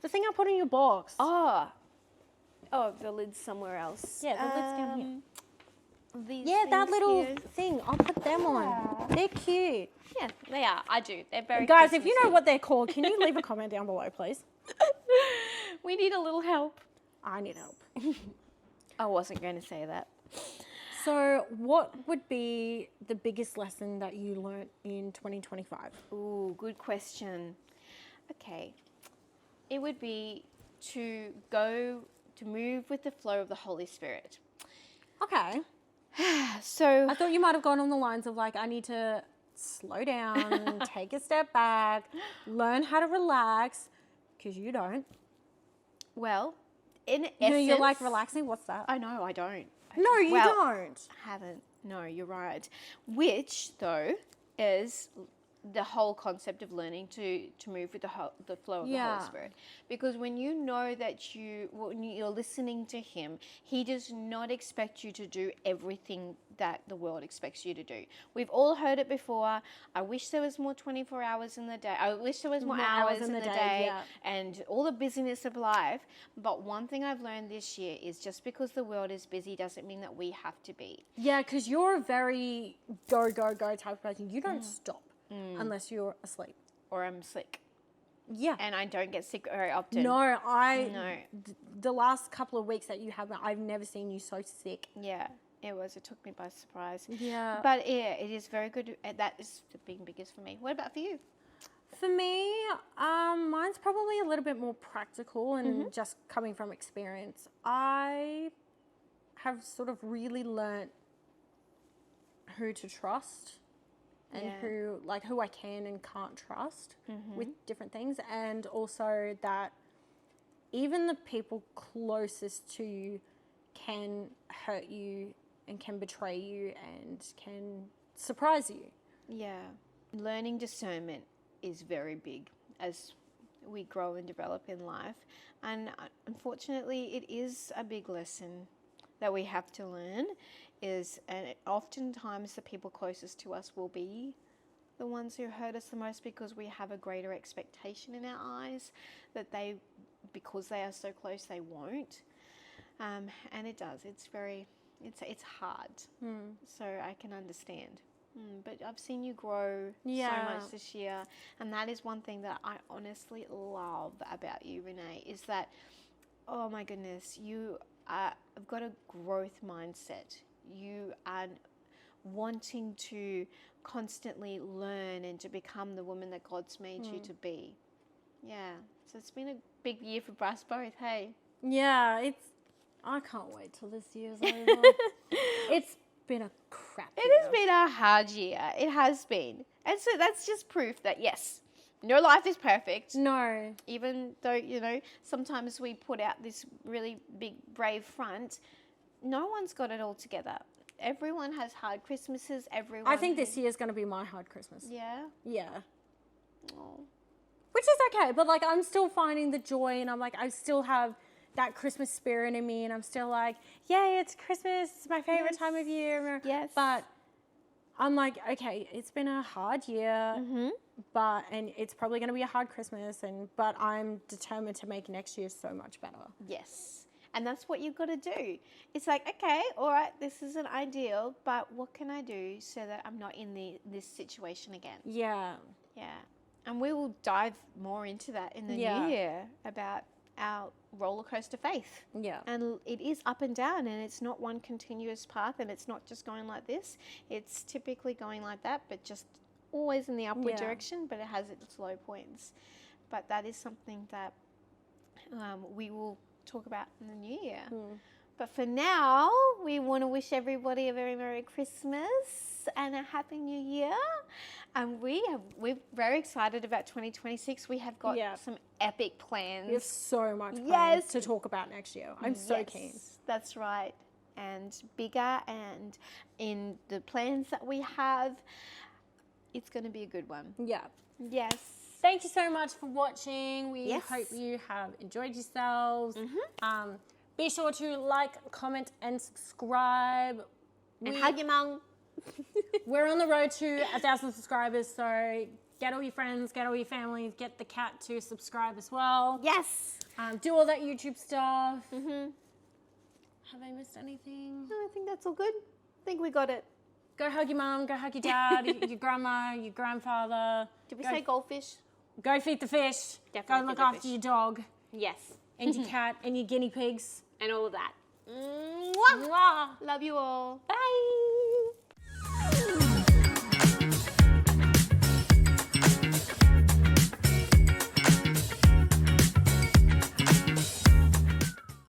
the thing I put in your box. Oh, the lid's somewhere else. Yeah, the lid's down here. These Yeah, that things little here. thing. I'll put them on. They're cute. Yeah, they are. I do. They're very. Guys, if you know Christmassy. what they're called, can you leave a comment down below, please? we need a little help. I need help. I wasn't going to say that. So, what would be the biggest lesson that you learnt in 2025? Ooh, good question. okay, it would be to move with the flow of the Holy Spirit. Okay. So I thought you might have gone on the lines of like, I need to slow down, take a step back, learn how to relax, because you don't. well, in essence, You know, you're like relaxing. What's that? I know I don't. No, you Well, don't. I haven't. No, you're right. Which though is the whole concept of learning to move with the flow of the Yeah. Holy Spirit. Because when you know that when you're listening to Him, He does not expect you to do everything that the world expects you to do. We've all heard it before. I wish there was more 24 hours in the day. I wish there was more hours in the day, yeah. and all the busyness of life. But one thing I've learned this year is just because the world is busy doesn't mean that we have to be. Yeah, because you're a very go, go, go type of person. You don't stop unless you're asleep. Or I'm sick. Yeah. And I don't get sick very often. No, No. The last couple of weeks that you have, I've never seen you so sick. Yeah, it was. It took me by surprise. Yeah. But yeah, it is very good. That is the biggest for me. What about for you? For me, mine's probably a little bit more practical and just coming from experience. I have sort of really learnt who to trust and Yeah. who I can and can't trust with different things, and also that even the people closest to you can hurt you and can betray you and can surprise you. Yeah. Learning discernment is very big as we grow and develop in life. And unfortunately, it is a big lesson that we have to learn and oftentimes the people closest to us will be the ones who hurt us the most because we have a greater expectation in our eyes that because they are so close, they won't. And it does. It's hard. So I can understand. But I've seen you grow so much this year. And that is one thing that I honestly love about you, Renee, is that, oh my goodness, I've got a growth mindset. You are wanting to constantly learn and to become the woman that God's made you to be. Yeah. So it's been a big year for us both, hey? Yeah, I can't wait till this year's over. It's been a crap year. It has been a hard year. It has been. And so that's just proof that, yes, no life is perfect. No. Even though, sometimes we put out this really big, brave front, no one's got it all together. Everyone has hard Christmases. I think this year's going to be my hard Christmas. Yeah? Yeah. Oh. Which is okay, but like I'm still finding the joy, and I'm like, I still have that Christmas spirit in me, and I'm still like, yay, it's Christmas, it's my favorite time of year. Yes. But I'm like, okay, it's been a hard year, and it's probably going to be a hard Christmas, but I'm determined to make next year so much better. Yes. And that's what you've got to do. It's like, okay, all right, this isn't ideal, but what can I do so that I'm not in this situation again? Yeah. Yeah. And we will dive more into that in the new year about our roller coaster faith. Yeah. And it is up and down, and it's not one continuous path, and it's not just going like this. It's typically going like that, but just always in the upward direction, but it has its low points. But that is something that we will talk about in the new year. But for now, we want to wish everybody a very Merry Christmas and a Happy New Year. And we're very excited about 2026. We have got some epic plans. We have so much plans to talk about next year. I'm so keen. That's right. And bigger, and in the plans that we have, it's going to be a good one. Yeah. Yes. Thank you so much for watching. We hope you have enjoyed yourselves. Be sure to like, comment, and subscribe. And hug your mum. We're on the road to 1,000 subscribers, so get all your friends, get all your family, get the cat to subscribe as well. Yes. Do all that YouTube stuff. Have I missed anything? No, I think that's all good. I think we got it. Go hug your mum, go hug your dad, your grandma, your grandfather. Did we say goldfish? Go feed the fish. Definitely go look feed the after fish. your dog. Yes. And your cat and your guinea pigs. And all of that. Mwah. Love you all. Bye.